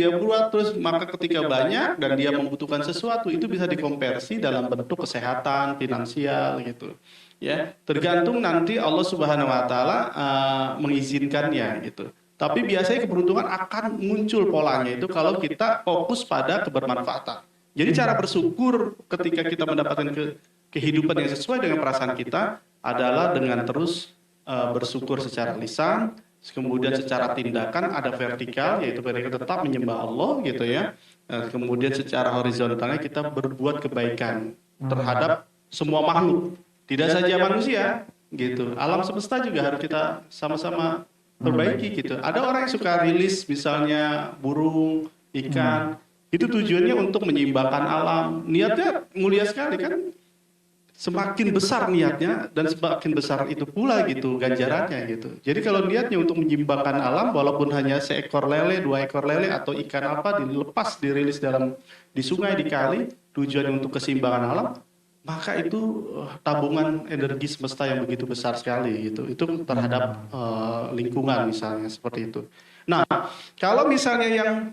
maka ketika banyak dan dia membutuhkan sesuatu, itu bisa dikonversi dalam bentuk kesehatan, finansial gitu. Ya, tergantung nanti Allah Subhanahu wa taala mengizinkannya gitu. Tapi biasanya keberuntungan akan muncul polanya itu kalau kita fokus pada kebermanfaatan. Jadi cara bersyukur ketika kita mendapatkan kehidupan yang sesuai dengan perasaan kita adalah dengan terus bersyukur secara lisan. Kemudian secara tindakan ada vertikal, yaitu vertikal tetap menyembah Allah gitu ya. Kemudian secara horizontalnya kita berbuat kebaikan terhadap semua makhluk, tidak saja manusia gitu. Alam semesta juga harus kita sama-sama perbaiki gitu. Ada orang yang suka rilis misalnya burung, ikan, itu tujuannya untuk menyeimbangkan alam. Niatnya mulia sekali kan. Semakin besar niatnya dan semakin besar itu pula gitu ganjarannya gitu. Jadi kalau niatnya untuk menyeimbangkan alam, walaupun hanya seekor lele, 2 ekor lele atau ikan apa dilepas, dirilis di sungai, di kali, tujuannya untuk keseimbangan alam, maka itu tabungan energi semesta yang begitu besar sekali gitu. Itu terhadap lingkungan misalnya seperti itu. Nah, kalau misalnya yang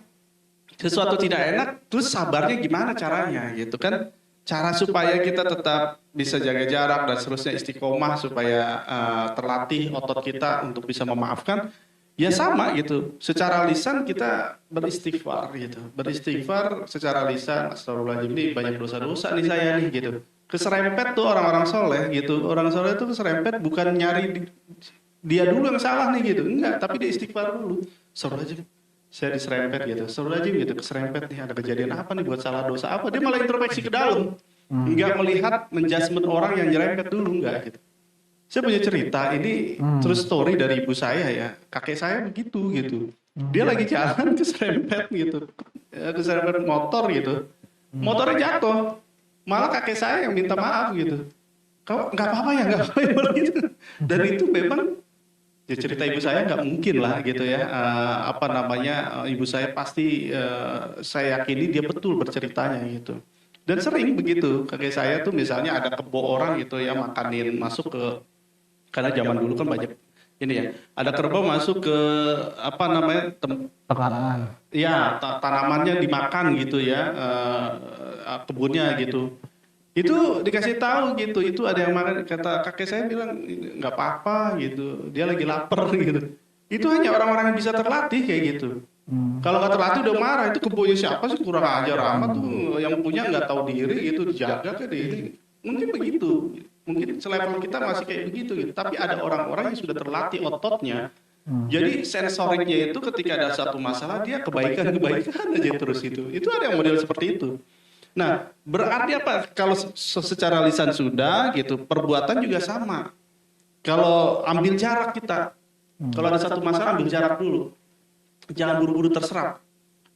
sesuatu tidak enak, terus sabarnya gimana caranya gitu kan? Cara supaya kita tetap bisa jaga jarak dan seterusnya, istiqomah supaya terlatih otot kita untuk bisa memaafkan, ya sama gitu. Secara lisan kita beristighfar gitu. Beristighfar secara lisan, astagfirullahaladzim, ini banyak dosa-dosa nih saya nih gitu. Keserempet tuh orang-orang soleh gitu. Orang soleh itu keserempet bukan nyari dia dulu yang salah nih gitu. Enggak, tapi dia istighfar dulu. Astagfirullahaladzim, saya diserempet gitu, astagfirullahaladzim gitu, keserempet nih, ada kejadian apa nih, buat salah dosa apa, dia malah introspeksi ke dalam, nggak melihat menjudgment orang yang nyerempet dulu, enggak gitu. Saya punya cerita, ini true story dari ibu saya ya, kakek saya begitu gitu, dia lagi jalan keserempet gitu, keserempet motor gitu, motornya jatuh, malah kakek saya yang minta maaf gitu, kau nggak apa-apa ya, nggak apa-apa gitu, dan itu memang ya cerita ibu saya nggak mungkin lah gitu ya, ibu saya pasti saya yakini dia betul berceritanya gitu. Dan sering begitu, kakek saya tuh misalnya ada kebo orang gitu ya, makanin masuk ke, karena zaman dulu kan banyak ini ya, ada kerbau masuk ke Tekanan. ya tanamannya dimakan gitu ya, kebunnya gitu. Itu dikasih tahu gitu, itu ada yang makan, kata kakek saya bilang nggak apa-apa gitu, dia lagi lapar gitu. Itu hanya orang-orang yang bisa terlatih kayak gitu. Kalau nggak terlatih udah marah, itu kebunnya siapa sih, kurang ajar amat tuh, yang punya nggak tahu diri gitu, dijaga kan ini. Mungkin begitu, mungkin selevel kita masih kayak begitu gitu. Tapi ada orang-orang yang sudah terlatih ototnya. Jadi sensoriknya itu ketika ada satu masalah dia kebaikan aja terus itu. Itu ada yang model seperti itu. Nah, berarti apa? Kalau secara lisan sudah gitu, perbuatan juga sama. Kalau ambil jarak kita, kalau ada satu masalah ambil jarak dulu. Jangan buru-buru terserap.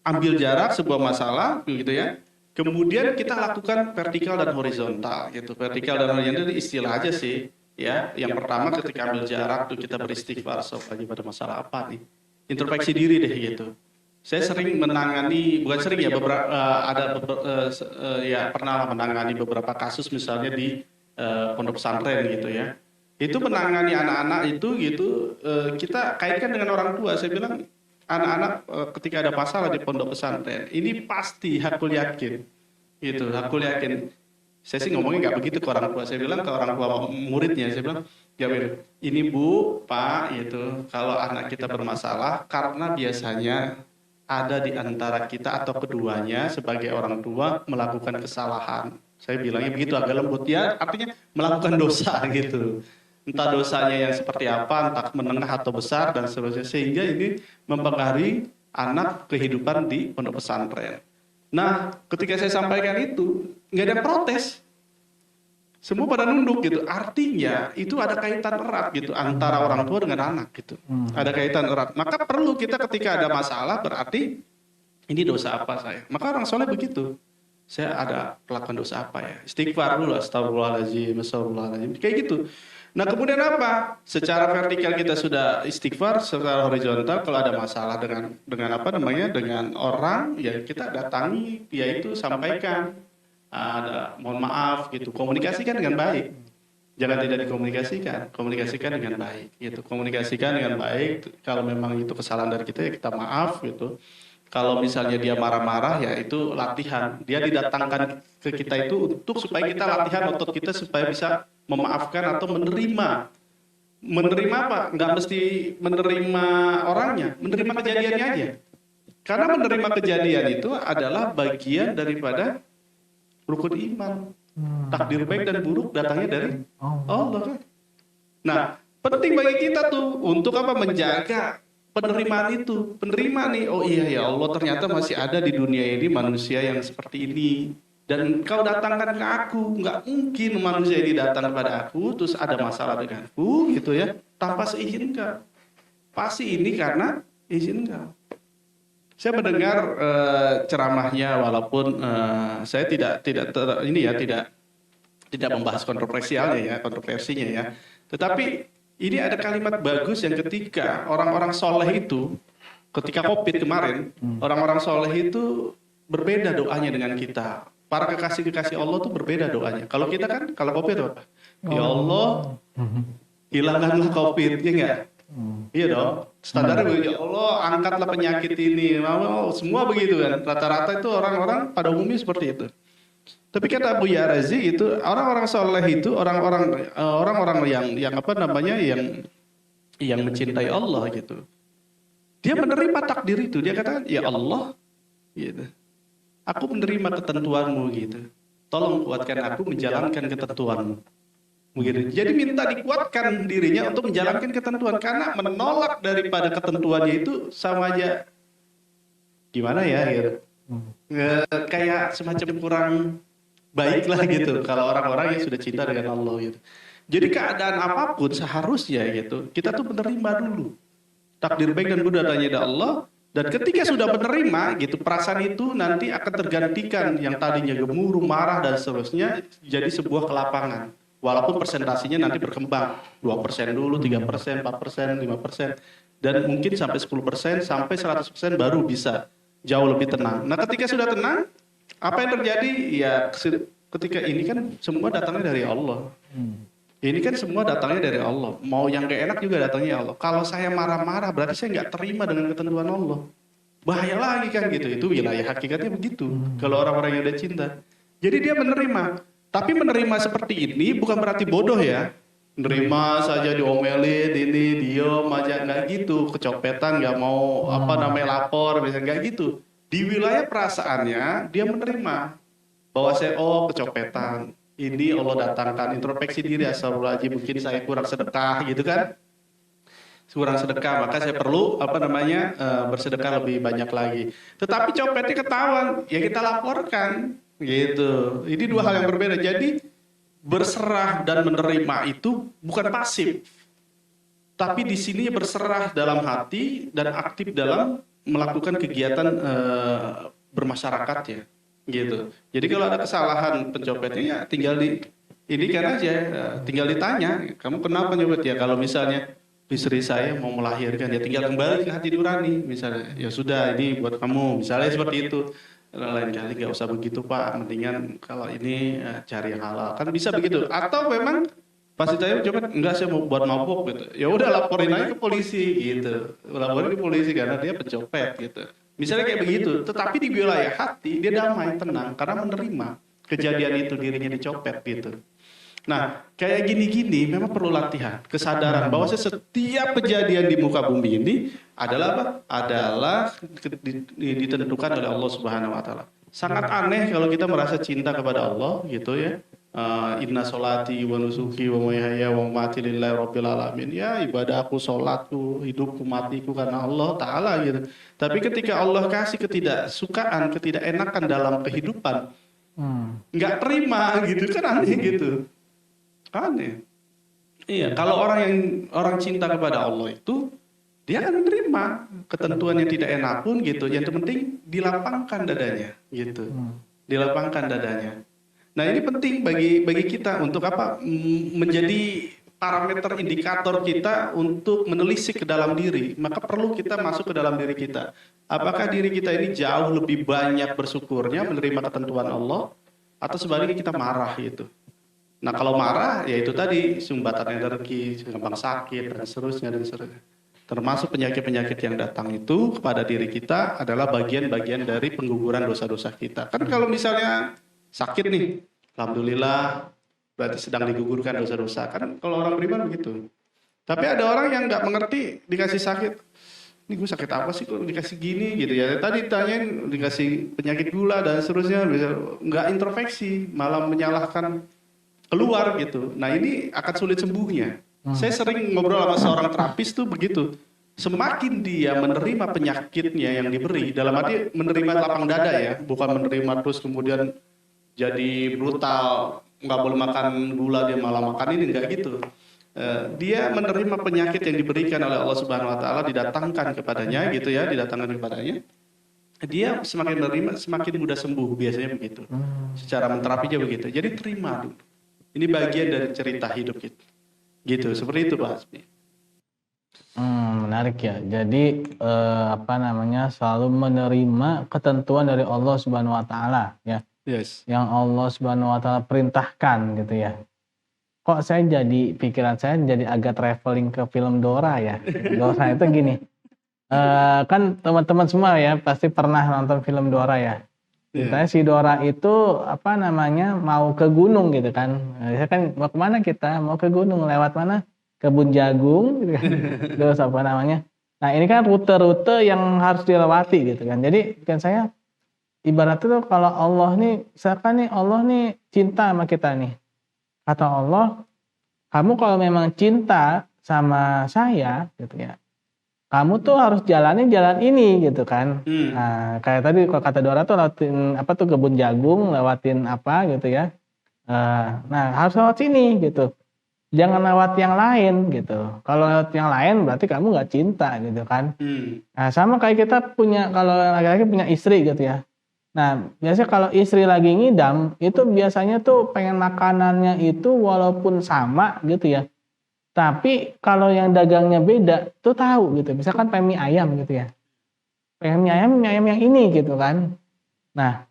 Ambil jarak sebuah masalah gitu ya. Kemudian kita lakukan vertikal dan horizontal gitu. Vertikal dan horizontal itu istilah aja sih ya. Yang pertama ketika ambil jarak tuh kita beristighfar, lagi pada masalah apa nih? Introspeksi diri deh gitu. saya sering menangani, bukan sering ya, beberapa ya pernah menangani beberapa kasus misalnya di pondok pesantren gitu ya. Itu menangani anak-anak itu gitu, kita kaitkan dengan orang tua. Saya bilang anak-anak ketika ada masalah di pondok pesantren, ini pasti hakul yakin, gitu. Hakul yakin. Saya sih ngomongnya nggak begitu ke orang tua. Saya bilang ke orang tua muridnya, saya bilang, ya Wil, ini Bu, Pak, gitu. Kalau anak kita bermasalah, karena biasanya ada di antara kita atau keduanya sebagai orang tua melakukan kesalahan. Saya bilangnya begitu agak lembut ya, artinya melakukan dosa gitu. Entah dosanya yang seperti apa, entah menengah atau besar dan seterusnya, sehingga ini mempengaruhi anak kehidupan di pondok pesantren. Nah, ketika saya sampaikan itu, nggak ada protes. Semua pada nunduk gitu. Artinya itu ada kaitan erat gitu antara orang tua dengan anak gitu. Ada kaitan erat. Maka perlu kita ketika ada masalah berarti ini dosa apa saya. Maka orang soleh begitu. Saya ada melakukan dosa apa ya? Istighfar dulu, astagfirullahaladzim, astagfirullahaladzim. Kayak gitu. Nah kemudian apa? Secara vertikal kita sudah istighfar, secara horizontal kalau ada masalah dengan apa namanya, dengan orang ya kita datangi, yaitu sampaikan. Ada mohon maaf gitu, komunikasikan dengan baik, jangan tidak dikomunikasikan, komunikasikan dengan baik gitu, komunikasikan dengan baik. Kalau memang itu kesalahan dari kita ya kita maaf gitu. Kalau misalnya dia marah-marah ya itu latihan, dia didatangkan ke kita itu untuk supaya kita latihan otot kita supaya bisa memaafkan atau menerima apa, nggak mesti menerima orangnya, menerima kejadiannya aja, karena menerima kejadian itu adalah bagian daripada rukun iman. Takdir baik dan buruk datangnya dari Allah kan. Nah, penting bagi kita tuh untuk apa? Menjaga penerimaan itu. Penerima nih, oh iya ya Allah ternyata masih ada di dunia ini manusia yang seperti ini. Dan kau datangkan ke aku, nggak mungkin manusia ini datang kepada aku terus ada masalah denganku gitu ya, tanpa seizin kau. Pasti ini karena izin kau. Saya mendengar ceramahnya, walaupun saya tidak membahas kontroversinya ya. Tetapi ini ada kalimat bagus yang ketika orang-orang soleh itu, ketika COVID kemarin, orang-orang soleh itu berbeda doanya dengan kita. Para kekasih-kekasih Allah tuh berbeda doanya. Kalau kita kan, kalau COVID apa? Ya Allah, hilangkanlah COVID, ya enggak? Iya dong, standarnya begitu. Ya Allah, angkatlah penyakit ini. Semua begitu kan. Rata-rata itu orang-orang pada umumnya seperti itu. Tapi kata Buya Razi itu orang-orang soleh itu orang-orang yang apa namanya yang mencintai Allah gitu. Dia menerima takdir itu. Dia katakan, ya Allah, gitu. Aku menerima ketentuanmu gitu. Tolong kuatkan aku menjalankan ketentuanmu. Begitu. Jadi minta dikuatkan dirinya untuk menjalankan ketentuan, karena menolak daripada ketentuannya itu sama aja gimana ya gitu. Kayak semacam kurang baik lah gitu kalau orang-orang yang sudah cinta dengan Allah gitu. Jadi keadaan apapun seharusnya gitu kita tuh menerima dulu takdir baik dan buruk datangnya dari Allah, dan ketika sudah menerima gitu perasaan itu nanti akan tergantikan yang tadinya gemuruh, marah dan seterusnya jadi sebuah kelapangan. Walaupun presentasinya nanti berkembang 2% dulu, 3%, 4%, 5%, dan mungkin sampai 10%, sampai 100% baru bisa jauh lebih tenang. Nah ketika sudah tenang, apa yang terjadi? Ya ketika ini kan semua datangnya dari Allah. Ini kan semua datangnya dari Allah. Mau yang gak enak juga datangnya Allah. Kalau saya marah-marah berarti saya nggak terima dengan ketentuan Allah. Bahaya lagi kan gitu. Itu wilayah hakikatnya begitu. Kalau orang-orang yang udah cinta. Jadi dia menerima. Tapi menerima seperti ini bukan berarti bodoh ya. Menerima saja diomelin, ini diem aja, nggak gitu. Kecopetan nggak mau apa namanya lapor, misalnya nggak gitu. Di wilayah perasaannya dia menerima bahwa saya kecopetan. Ini Allah datangkan, introspeksi diri, astagfirullahaladzim, mungkin saya kurang sedekah gitu kan. Kurang sedekah, maka saya perlu bersedekah lebih banyak lagi. Tetapi copetnya ketahuan, ya kita laporkan. Gitu. Ini dua hal yang berbeda. Jadi berserah dan menerima itu bukan pasif, tapi di sini berserah dalam hati dan aktif dalam melakukan kegiatan bermasyarakat ya. Gitu. Jadi kalau ada kesalahan pencopetnya ya tinggal tinggal ditanya, kamu kenapa nyopet ya? Kalau misalnya istri saya mau melahirkan, ya tinggal kembali ke hati nurani misalnya, ya sudah ini buat kamu, misalnya seperti itu. Lain kali nggak usah begitu Pak, mendingan kalau ini cari yang halal, kan bisa begitu. Atau memang pasti saya coba enggak, saya mau buat mabuk gitu, ya udah laporin aja ke polisi gitu, laporin ke polisi karena dia pencopet gitu, misalnya kayak begitu. Tetapi di wilayah hati dia damai tenang karena menerima kejadian itu dirinya dicopet gitu. Nah, kayak gini-gini memang perlu latihan, kesadaran bahwa setiap kejadian di muka bumi ini adalah apa? Adalah ditentukan oleh Allah Subhanahu wa taala. Sangat aneh kalau kita merasa cinta kepada Allah gitu ya. Inna solati wa nusuki wa mahyaya wa mamati lillahi rabbil alamin. Ya, ibadahku, salatku, hidupku, matiku karena Allah taala gitu. Tapi ketika Allah kasih ketidaksukaan, ketidakenakan dalam kehidupan, nggak terima gitu kan, aneh gitu. Aneh. Iya, kalau orang cinta kepada Allah itu dia akan menerima ketentuan yang tidak enak pun gitu. Yang penting dilapangkan dadanya gitu. Dilapangkan dadanya. Nah, ini penting bagi kita untuk apa? Menjadi parameter indikator kita untuk menelisik ke dalam diri. Maka perlu kita masuk ke dalam diri kita. Apakah diri kita ini jauh lebih banyak bersyukurnya menerima ketentuan Allah, atau sebaliknya kita marah gitu. Nah, kalau marah, ya itu tadi sumbatan energi, gampang sakit dan seterusnya. Termasuk penyakit-penyakit yang datang itu kepada diri kita adalah bagian-bagian dari pengguguran dosa-dosa kita. Kan kalau misalnya sakit nih, alhamdulillah berarti sedang digugurkan dosa-dosa. Kan kalau orang beriman begitu. Tapi ada orang yang nggak mengerti, dikasih sakit, ini gue sakit apa sih kok dikasih gini gitu ya. Tadi tanyain dikasih penyakit gula dan seterusnya, nggak introspeksi, malah menyalahkan keluar gitu. Nah, ini akan sulit sembuhnya. Saya sering ngobrol sama seorang terapis tuh begitu. Semakin dia menerima penyakitnya yang diberi, dalam arti menerima lapang dada ya, bukan menerima terus kemudian jadi brutal, nggak boleh makan gula dia malah makan ini, enggak gitu. Dia menerima penyakit yang diberikan oleh Allah Subhanahu wa taala, didatangkan kepadanya gitu ya, didatangkan kepadanya. Dia semakin menerima semakin mudah sembuh, biasanya begitu. Secara menterapinya begitu. Jadi terima dulu. Ini bagian dari cerita hidup kita. Gitu, seperti itu Pak Hasbi. Menarik ya. Jadi selalu menerima ketentuan dari Allah Subhanahu wa taala ya. Yes. Yang Allah Subhanahu wa taala perintahkan gitu ya. Kok pikiran saya jadi agak traveling ke film Dora ya. Dora itu gini. Kan teman-teman semua ya pasti pernah nonton film Dora ya. Ceritanya si Dora itu mau ke gunung gitu kan. Saya kan mau kemana kita? Mau ke gunung, lewat mana? Kebun jagung gitu kan. Terus nah ini kan rute-rute yang harus dilewati gitu kan. Jadi kan saya ibaratnya tuh kalau Allah nih, misalkan nih Allah nih cinta sama kita nih. Kata Allah, kamu kalau memang cinta sama saya gitu ya, kamu tuh harus jalanin jalan ini gitu kan. Nah, kayak tadi kalau kata Dora tuh lewatin kebun jagung, lewatin apa gitu ya. Nah, harus lewat sini gitu. Jangan lewat yang lain gitu. Kalau lewat yang lain berarti kamu nggak cinta gitu kan. Nah, sama kayak kita kalau laki-laki punya istri gitu ya. Nah, biasanya kalau istri lagi ngidam, itu biasanya tuh pengen makanannya itu walaupun sama gitu ya. Tapi kalau yang dagangnya beda, tuh tahu gitu. Misalkan pengen mie ayam gitu ya. Pengen mie ayam yang ini gitu kan. Nah,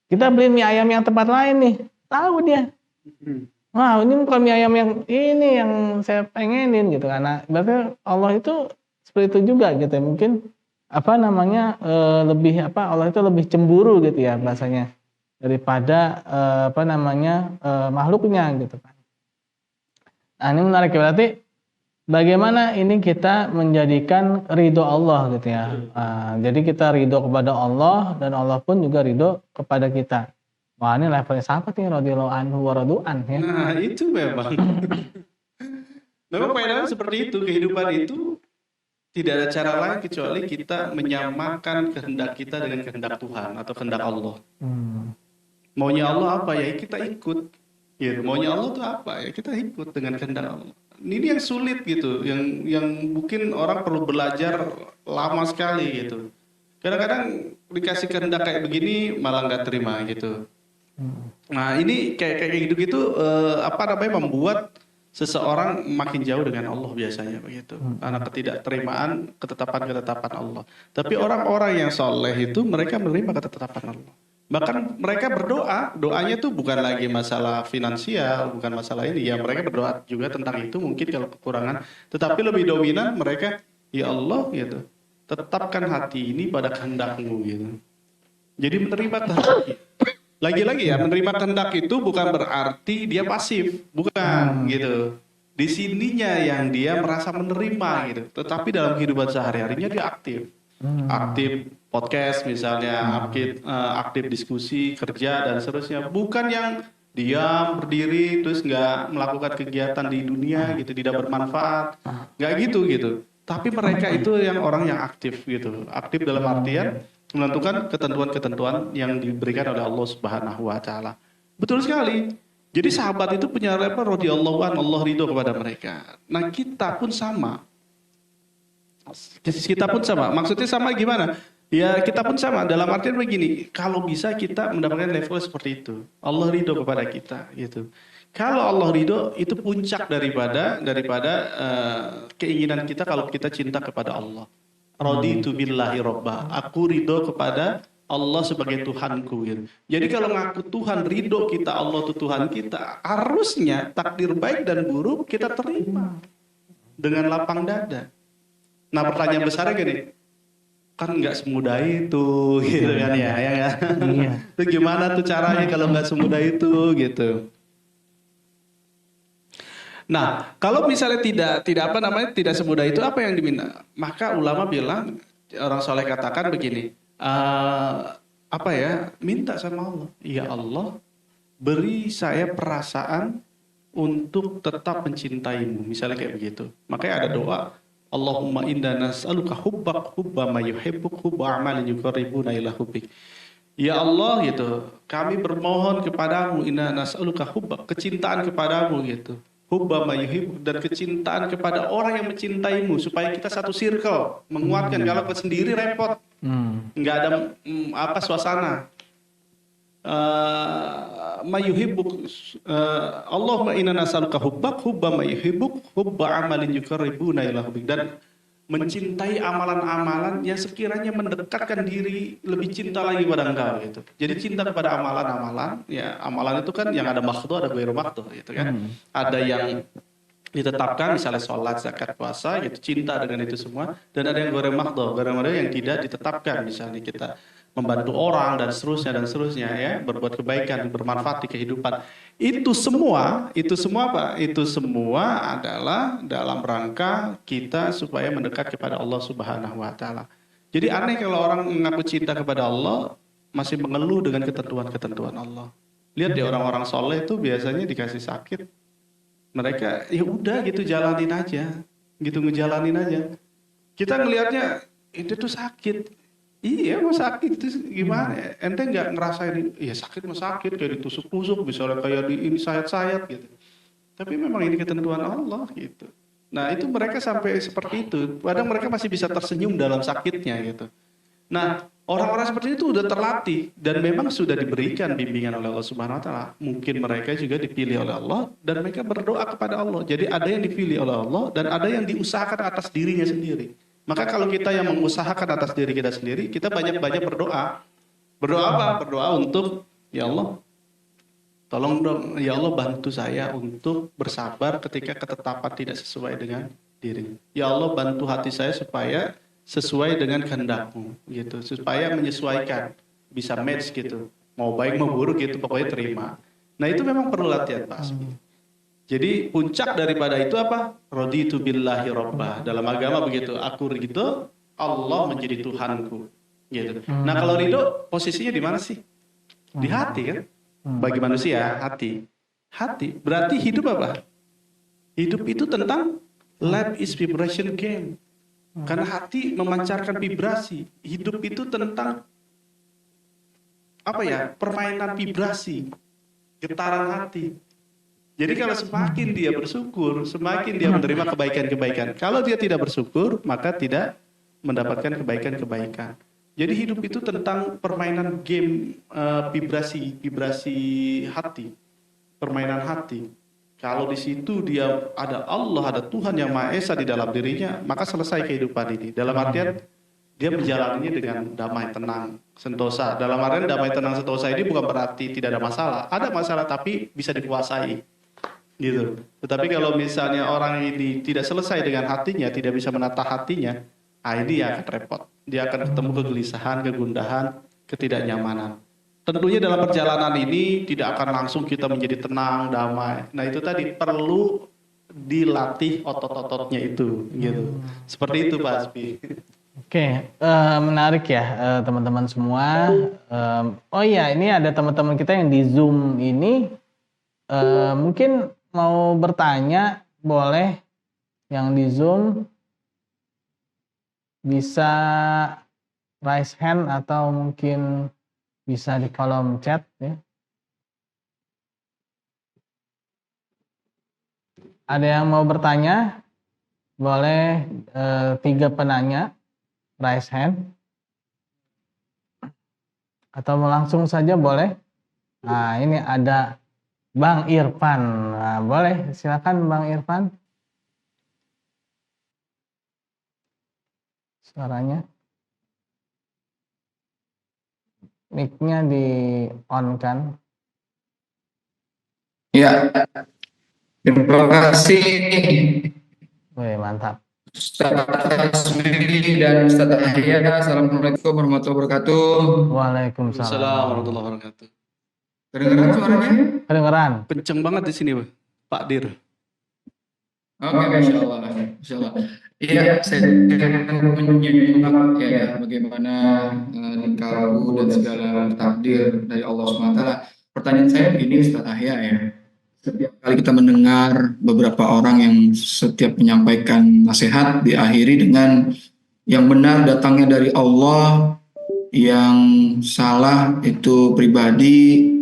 kita beli mie ayam yang tempat lain nih. Tahu dia. Wah, ini bukan mie ayam yang ini yang saya pengenin gitu. Karena berarti Allah itu seperti itu juga gitu ya. Mungkin Allah itu lebih cemburu gitu ya bahasanya. Daripada makhluknya gitu kan. Nah, ini menarik berarti bagaimana ini kita menjadikan ridho Allah gitu ya. Jadi kita ridho kepada Allah dan Allah pun juga ridho kepada kita. Wah, ini levelnya siapa nih, radhiyallahu anhu wa radu'an ya. Nah, itu memang. Memang padahal seperti itu, kehidupan itu tidak ada cara lain kecuali kita menyamakan kehendak kita dengan kehendak Tuhan atau kehendak Allah. Maunya Allah apa ya kita ikut. Gitu. Maunya Allah itu apa ya kita ikut dengan kehendak Allah. Ini yang sulit gitu, yang mungkin orang perlu belajar lama sekali gitu. Kadang-kadang dikasih kehendak kayak begini malah nggak terima gitu. Nah, ini kayak gitu-gitu membuat seseorang makin jauh dengan Allah biasanya begitu. Karena ketidakterimaan ketetapan-ketetapan Allah. Tapi orang-orang yang soleh itu mereka menerima ketetapan Allah. Bahkan mereka berdoa, doanya tuh bukan lagi masalah finansial, bukan masalah ini. Ya mereka berdoa juga tentang itu mungkin kalau kekurangan. Tetapi lebih dominan mereka, ya Allah gitu, tetapkan hati ini pada kehendak-Mu gitu. Jadi menerima kehendak. Lagi-lagi ya, menerima kehendak itu bukan berarti dia pasif, bukan gitu. Di sininya yang dia merasa menerima gitu. Tetapi dalam kehidupan sehari-harinya dia aktif. Aktif podcast misalnya, aktif diskusi, kerja dan seterusnya. Bukan yang diam, berdiri, terus nggak melakukan kegiatan di dunia gitu, tidak bermanfaat. Nggak gitu. Tapi mereka itu yang orang yang aktif gitu. Aktif dalam artian menentukan ketentuan-ketentuan yang diberikan oleh Allah Subhanahu wa taala. Betul sekali. Jadi sahabat itu punya level radhiyallahu an, Allah ridho kepada mereka. Nah, kita pun sama. Maksudnya sama gimana? Ya, kita pun sama dalam artian begini, kalau bisa kita mendapatkan level seperti itu. Allah ridho kepada kita gitu. Kalau Allah ridho itu puncak daripada keinginan kita kalau kita cinta kepada Allah. Raditu billahi robba. Aku ridho kepada Allah sebagai Tuhanku gitu. Jadi kalau ngaku Tuhan, ridho kita, Allah itu Tuhan kita, harusnya takdir baik dan buruk kita terima dengan lapang dada. Nah pertanyaan besarnya gini, kan nggak semudah itu gitu kan ya nggak? Iya. Itu gimana tuh caranya kalau nggak semudah itu gitu. Nah, kalau misalnya tidak semudah itu, apa yang diminta? Maka ulama bilang, orang soleh katakan begini, minta sama Allah. Ya Allah, beri saya perasaan untuk tetap mencintaimu. Misalnya kayak begitu. Makanya ada doa, Allahumma inna nas'aluka hubbak hubba ma yuhibbuk hubba amalin yuqarribuna ila hubbik. Ya Allah gitu, kami bermohon kepadamu, inna nas'aluka hubbak, kecintaan kepadamu gitu. Hubba mayuhib, dan kecintaan kepada orang yang mencintaimu, supaya kita satu circle, menguatkan. Kalau sendiri repot, nggak ada suasana. Mayuhibuk, Allahumma inna nas'aluka hubbak hubba mayuhibuk hubba amalin yuqarribuna ila hubbik, dan mencintai amalan-amalan yang sekiranya mendekatkan diri lebih cinta lagi pada engkau gitu. Jadi cinta kepada amalan-amalan, ya amalan itu kan yang ada makhdu, ada ghairu makhdu gitu kan. Ada yang ditetapkan misalnya sholat, zakat, puasa gitu, cinta dengan itu semua, dan ada yang ghairu makhdu yang tidak ditetapkan, misalnya kita membantu orang dan seterusnya ya, berbuat kebaikan, bermanfaat di kehidupan. Itu semua apa? Itu semua adalah dalam rangka kita supaya mendekat kepada Allah Subhanahu wa taala. Jadi aneh kalau orang mengaku cinta kepada Allah masih mengeluh dengan ketentuan-ketentuan Allah. Lihat deh, orang-orang soleh itu biasanya dikasih sakit, mereka ya udah gitu jalanin aja, gitu ngejalanin aja. Kita ngelihatnya itu tuh sakit. Iya, mau sakit itu gimana? Ente nggak ngerasain, ya sakit mah sakit, kayak ditusuk-tusuk, misalnya kayak di ini sayat-sayat gitu. Tapi memang ini ketentuan Allah gitu. Nah itu mereka sampai seperti itu. Kadang mereka masih bisa tersenyum dalam sakitnya gitu. Nah orang-orang seperti itu udah terlatih dan memang sudah diberikan bimbingan oleh Allah Subhanahu Wa Taala. Mungkin mereka juga dipilih oleh Allah dan mereka berdoa kepada Allah. Jadi ada yang dipilih oleh Allah dan ada yang diusahakan atas dirinya sendiri. Maka kalau kita yang mengusahakan atas diri kita sendiri, kita banyak-banyak berdoa. Berdoa apa? Berdoa untuk, ya Allah, tolong dong, ya Allah bantu saya untuk bersabar ketika ketetapan tidak sesuai dengan diri. Ya Allah bantu hati saya supaya sesuai dengan kehendak-Mu, gitu. Supaya menyesuaikan, bisa match gitu. Mau baik mau buruk gitu, pokoknya terima. Nah itu memang perlu latihan Pak. Jadi puncak daripada itu apa? Raditu billahi robba. Dalam agama begitu. Aku ridho, Allah menjadi Tuhanku. Gitu. Nah kalau ridho posisinya di mana sih? Di hati kan? Bagi manusia hati. Hati. Berarti hidup apa? Hidup itu tentang life is vibration game. Karena hati memancarkan vibrasi. Hidup itu tentang apa ya? Permainan vibrasi, getaran hati. Jadi kalau semakin dia bersyukur, semakin dia menerima kebaikan-kebaikan. Kalau dia tidak bersyukur, maka tidak mendapatkan kebaikan-kebaikan. Jadi hidup itu tentang permainan game, vibrasi hati, permainan hati. Kalau di situ dia ada Allah, ada Tuhan yang Maha Esa di dalam dirinya, maka selesai kehidupan ini. Dalam artian dia menjalaninya dengan damai, tenang, sentosa. Dalam artian damai, tenang, sentosa ini bukan berarti tidak ada masalah. Ada masalah tapi bisa dikuasai, gitu. Tetapi kalau misalnya orang ini tidak selesai dengan hatinya, tidak bisa menata hatinya, ini akan repot. Dia akan ketemu kegelisahan, kegundahan, ketidaknyamanan. Tentunya dalam perjalanan ini tidak akan langsung kita menjadi tenang, damai. Nah itu tadi perlu dilatih otot-ototnya itu, gitu. Seperti itu Pak Aspi. Oke, menarik ya teman-teman semua. Oh iya, ini ada teman-teman kita yang di Zoom ini mungkin mau bertanya, boleh yang di Zoom bisa raise hand atau mungkin bisa di kolom chat ya. Ada yang mau bertanya? Boleh 3 penanya raise hand. Atau langsung saja boleh. Nah, ini ada Bang Irfan. Nah, boleh, silakan Bang Irfan. Suaranya. Mic-nya di on kan? Ya, terima kasih Wih, mantap. Ustaz Asmi dan Ustaz Ahya. Assalamualaikum warahmatullahi wabarakatuh. Waalaikumsalam. Assalamualaikum warahmatullahi wabarakatuh. Kedengeran suaranya? Kedengeran. Kenceng banget di sini Pak Dir. Oke, Masya Allah. Masya Allah. Iya, saya menyimak ya bagaimana kalbu dan segala takdir dari Allah SWT. Pertanyaan saya begini Ustaz Ahya ya. Setiap kali kita mendengar beberapa orang yang setiap menyampaikan nasihat diakhiri dengan yang benar datangnya dari Allah, yang salah itu pribadi,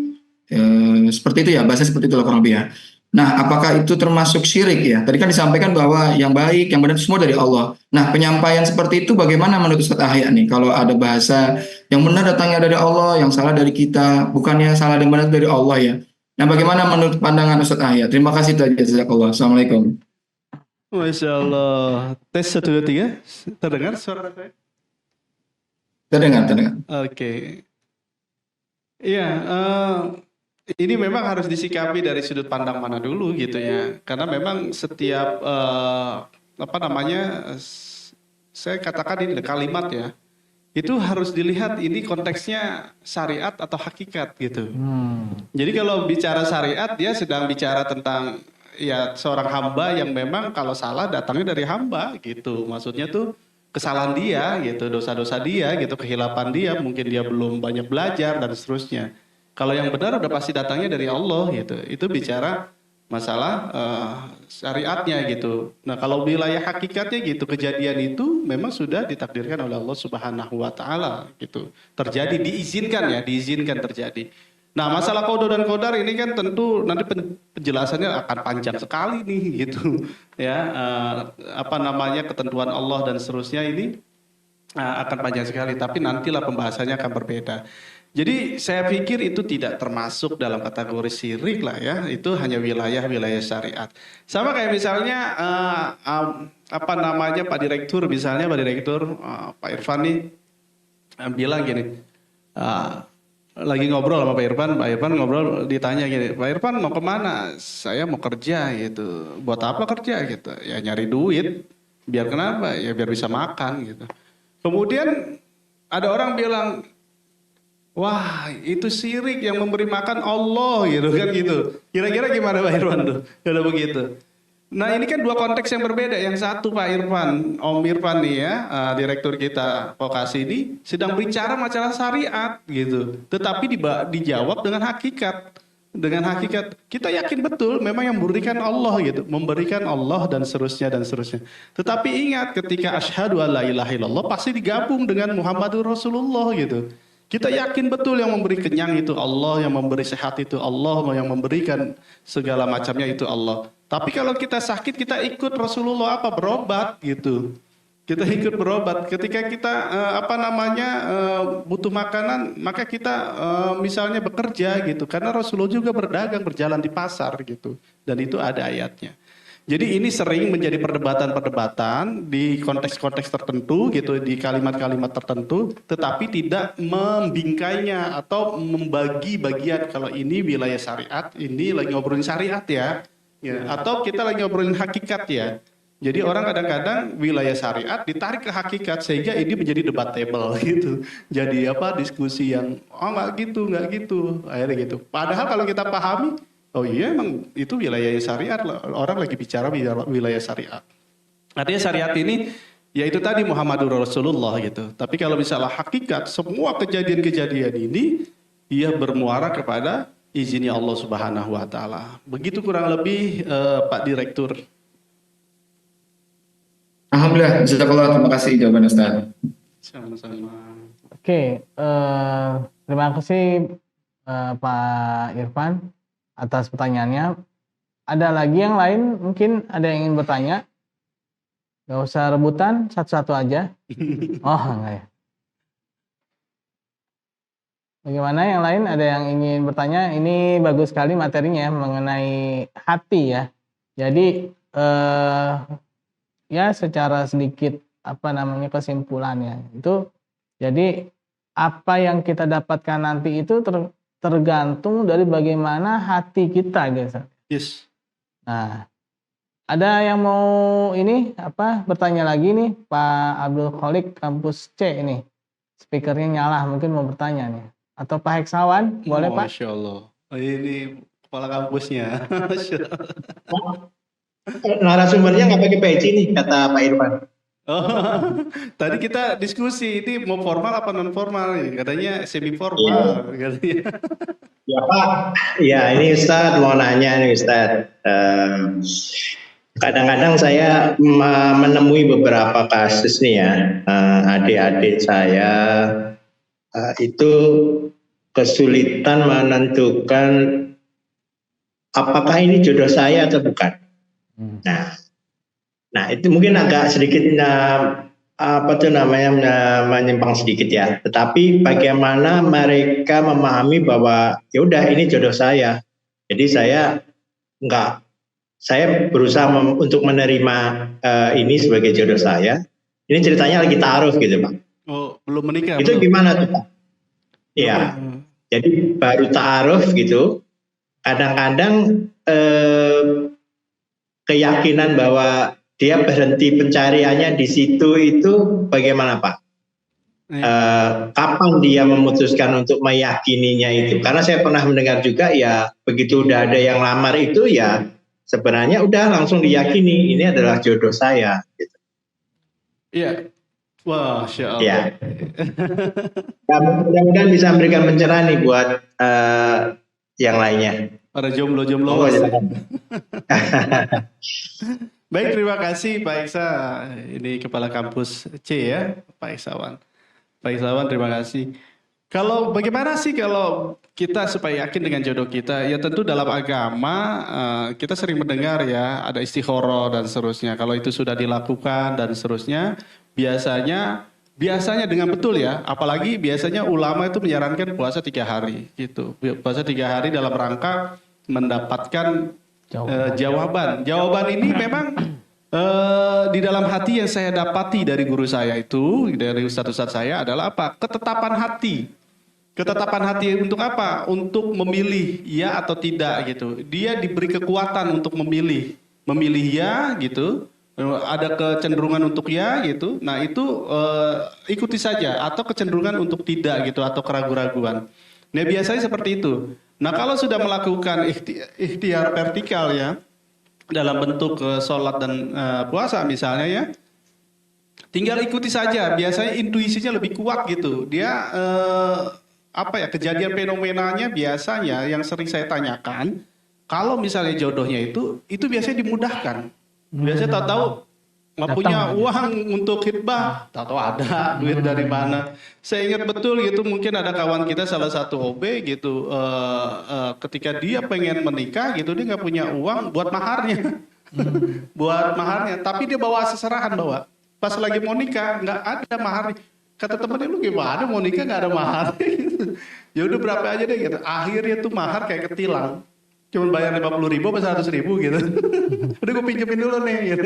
seperti itu ya, bahasa seperti itu kurang lebih ya. Nah, apakah itu termasuk syirik ya? Tadi kan disampaikan bahwa yang baik, yang benar semua dari Allah. Nah, penyampaian seperti itu bagaimana menurut Ustaz Ahya nih? Kalau ada bahasa yang benar datangnya dari Allah, yang salah dari kita, bukannya salah dan benar dari Allah ya. Nah, bagaimana menurut pandangan Ustaz Ahya? Terima kasih saja, jazakallah. Assalamualaikum. Masya Allah. Tes 1, 2, 3. Terdengar suara saya? Terdengar. Oke. Iya, ini memang harus disikapi dari sudut pandang mana dulu gitu ya. Karena memang setiap saya katakan ini kalimat ya. Itu harus dilihat ini konteksnya syariat atau hakikat gitu. Jadi kalau bicara syariat dia sedang bicara tentang ya seorang hamba yang memang kalau salah datangnya dari hamba gitu. Maksudnya tuh kesalahan dia gitu, dosa-dosa dia gitu, kehilapan dia, mungkin dia belum banyak belajar dan seterusnya. Kalau yang benar udah pasti datangnya dari Allah gitu. Itu bicara masalah syariatnya gitu. Nah, kalau wilayah hakikatnya gitu, kejadian itu memang sudah ditakdirkan oleh Allah Subhanahu wa taala gitu. Terjadi, diizinkan terjadi. Nah, masalah qada dan qadar ini kan tentu nanti penjelasannya akan panjang sekali nih gitu. Ya, ketentuan Allah dan seterusnya ini akan panjang sekali, tapi nantilah pembahasannya akan berbeda. Jadi saya pikir itu tidak termasuk dalam kategori syirik lah ya, itu hanya wilayah-wilayah syariat. Sama kayak misalnya Pak Direktur misalnya, Pak Irfan nih bilang gini, lagi ngobrol sama Pak Irfan ngobrol ditanya gini, Pak Irfan mau kemana? Saya mau kerja gitu. Buat apa kerja gitu? Ya nyari duit, biar kenapa? Ya biar bisa makan gitu. Kemudian ada orang bilang, wah itu syirik yang memberi makan Allah gitu kan gitu. Kira-kira gimana Pak Irfan tuh? Kalau begitu. Nah ini kan dua konteks yang berbeda. Yang satu Pak Irfan, Om Irfan nih ya, direktur kita vokasi ini sedang bicara masalah syariat gitu. Tetapi dijawab dengan hakikat. Dengan hakikat kita yakin betul memang yang memberikan Allah gitu, memberikan Allah dan seterusnya. Tetapi ingat ketika asyhadu alla ilaha illallah pasti digabung dengan Muhammadur Rasulullah gitu. Kita yakin betul yang memberi kenyang itu Allah, yang memberi sehat itu Allah, yang memberikan segala macamnya itu Allah. Tapi kalau kita sakit kita ikut Rasulullah berobat gitu. Kita ikut berobat. Ketika kita butuh makanan, maka kita misalnya bekerja gitu. Karena Rasulullah juga berdagang, berjalan di pasar gitu. Dan itu ada ayatnya. Jadi ini sering menjadi perdebatan-perdebatan di konteks-konteks tertentu gitu, di kalimat-kalimat tertentu, tetapi tidak membingkainya atau membagi bagian. Kalau ini wilayah syariat, ini lagi ngobrolin syariat ya. Atau kita lagi ngobrolin hakikat ya. Jadi orang kadang-kadang wilayah syariat ditarik ke hakikat sehingga ini menjadi debatable gitu. Jadi diskusi yang nggak gitu, akhirnya gitu. Padahal kalau kita pahami, oh iya emang itu wilayah syariat, orang lagi bicara wilayah syariat. Artinya syariat ini yaitu tadi Muhammadur Rasulullah gitu. Tapi kalau misalnya hakikat, semua kejadian-kejadian ini ia bermuara kepada izinnya Allah Subhanahu wa taala. Begitu kurang lebih Pak Direktur. Alhamdulillah, jazakallah, terima kasih jawaban Ustaz. Sama-sama. Oke, terima kasih Pak Irfan atas pertanyaannya. Ada lagi yang lain, mungkin ada yang ingin bertanya? Gak usah rebutan, satu-satu aja. Oh, enggak ya. Bagaimana yang lain? Ada yang ingin bertanya? Ini bagus sekali materinya ya, mengenai hati ya. Jadi ya secara sedikit kesimpulannya itu, jadi apa yang kita dapatkan nanti itu tergantung dari bagaimana hati kita, guys. Yes. Nah, ada yang mau bertanya lagi nih, Pak Abdul Kholik kampus C ini. Speakernya nyala, mungkin mau bertanya nih. Atau Pak Heksawan, boleh Pak? Masya Allah. Ini kepala kampusnya. Masya Allah. Narasumbernya nggak pakai peci nih, kata Pak Irfan. Oh, tadi kita diskusi ini mau formal apa non formal, katanya semi formal, katanya. Ya Pak, ya ini Ustadz mau nanya nih Ustadz. Kadang-kadang saya menemui beberapa kasus nih ya, adik-adik saya itu kesulitan menentukan apakah ini jodoh saya atau bukan. Nah itu mungkin agak sedikit menyimpang sedikit ya. Tetapi bagaimana mereka memahami bahwa ya udah ini jodoh saya. Jadi saya berusaha untuk menerima ini sebagai jodoh saya. Ini ceritanya lagi ta'aruf gitu Pak. Oh, belum menikah. Itu belum. gimana tuh Pak? Iya. Jadi baru ta'aruf gitu. Kadang-kadang keyakinan bahwa dia berhenti pencariannya di situ itu bagaimana Pak? Kapan dia memutuskan untuk meyakininya itu? Karena saya pernah mendengar juga ya begitu udah ada yang lamar itu ya sebenarnya udah langsung diyakini ini adalah jodoh saya. Gitu. Iya. Wah, Masya Allah. Ya. Mudah-mudahan bisa memberikan pencerahan nih buat yang lainnya. Para jomblo-jomblo. Oh, Baik, terima kasih Pak Iksa. Ini Kepala Kampus C ya, Pak Iksawan. Pak Iksawan, terima kasih. Kalau bagaimana sih kalau kita supaya yakin dengan jodoh kita? Ya tentu dalam agama kita sering mendengar ya ada istikharah dan seterusnya. Kalau itu sudah dilakukan dan seterusnya, biasanya dengan betul ya. Apalagi biasanya ulama itu menyarankan puasa 3 hari gitu. Puasa 3 hari dalam rangka mendapatkan jawaban. Jawaban ini memang di dalam hati yang saya dapati dari guru saya itu, dari ustadz-ustadz saya adalah apa? Ketetapan hati. Ketetapan hati untuk apa? Untuk memilih ya atau tidak gitu. Dia diberi kekuatan untuk memilih. Memilih ya gitu. Ada kecenderungan untuk ya gitu. Nah itu ikuti saja. Atau kecenderungan untuk tidak gitu. Atau keraguan-raguan. Nah biasanya seperti itu. Nah kalau sudah melakukan ikhtiar vertikal ya, dalam bentuk sholat dan puasa misalnya ya, tinggal ikuti saja. Biasanya intuisinya lebih kuat gitu. Dia kejadian fenomenanya biasanya yang sering saya tanyakan, kalau misalnya jodohnya itu biasanya dimudahkan. Biasanya tahu-tahu nggak punya uang untuk khitbah, tahu ada duit dari mana. Saya ingat betul gitu, mungkin ada kawan kita salah satu OB gitu, ketika dia pengen menikah gitu, dia nggak punya uang buat maharnya, buat maharnya, tapi dia bawa seserahan Pas lagi mau nikah nggak ada mahar. Kata temennya, lu gimana mau nikah nggak ada mahar? Ya udah berapa aja deh gitu. Akhirnya tuh mahar kayak ketilang. Cuman bayar 50.000 apa 100.000 gitu. Udah gue pinjemin dulu nih gitu.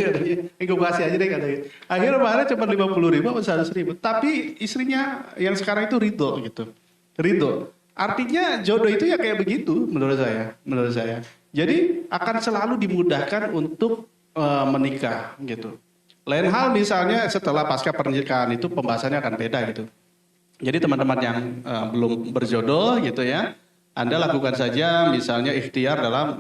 Gue kasih aja deh katanya. Akhirnya maharnya cuma 50.000 apa 100.000. Tapi istrinya yang sekarang itu ridho gitu. Ridho. Artinya jodoh itu ya kayak begitu menurut saya. Menurut saya. Jadi akan selalu dimudahkan untuk menikah gitu. Lain hal misalnya setelah pasca pernikahan itu pembahasannya akan beda gitu. Jadi teman-teman yang belum berjodoh gitu ya, Anda lakukan saja misalnya ikhtiar dalam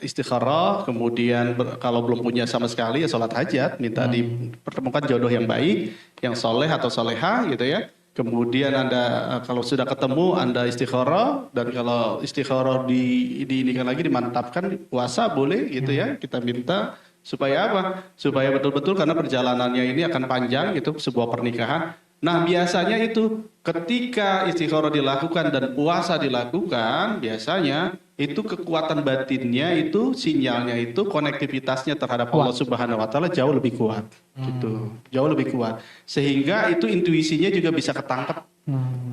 istikharah, kemudian kalau belum punya sama sekali ya sholat hajat, minta dipertemukan jodoh yang baik, yang soleh atau soleha gitu ya. Kemudian Anda kalau sudah ketemu Anda istikharah, dan kalau istikharah diinikan lagi dimantapkan puasa boleh gitu ya, kita minta supaya apa? Supaya betul-betul karena perjalanannya ini akan panjang gitu sebuah pernikahan. Nah biasanya itu ketika istikharah dilakukan dan puasa dilakukan, biasanya itu kekuatan batinnya itu sinyalnya itu konektivitasnya terhadap Allah Subhanahu wa taala jauh lebih kuat gitu. Jauh lebih kuat. Sehingga itu intuisinya juga bisa ketangkep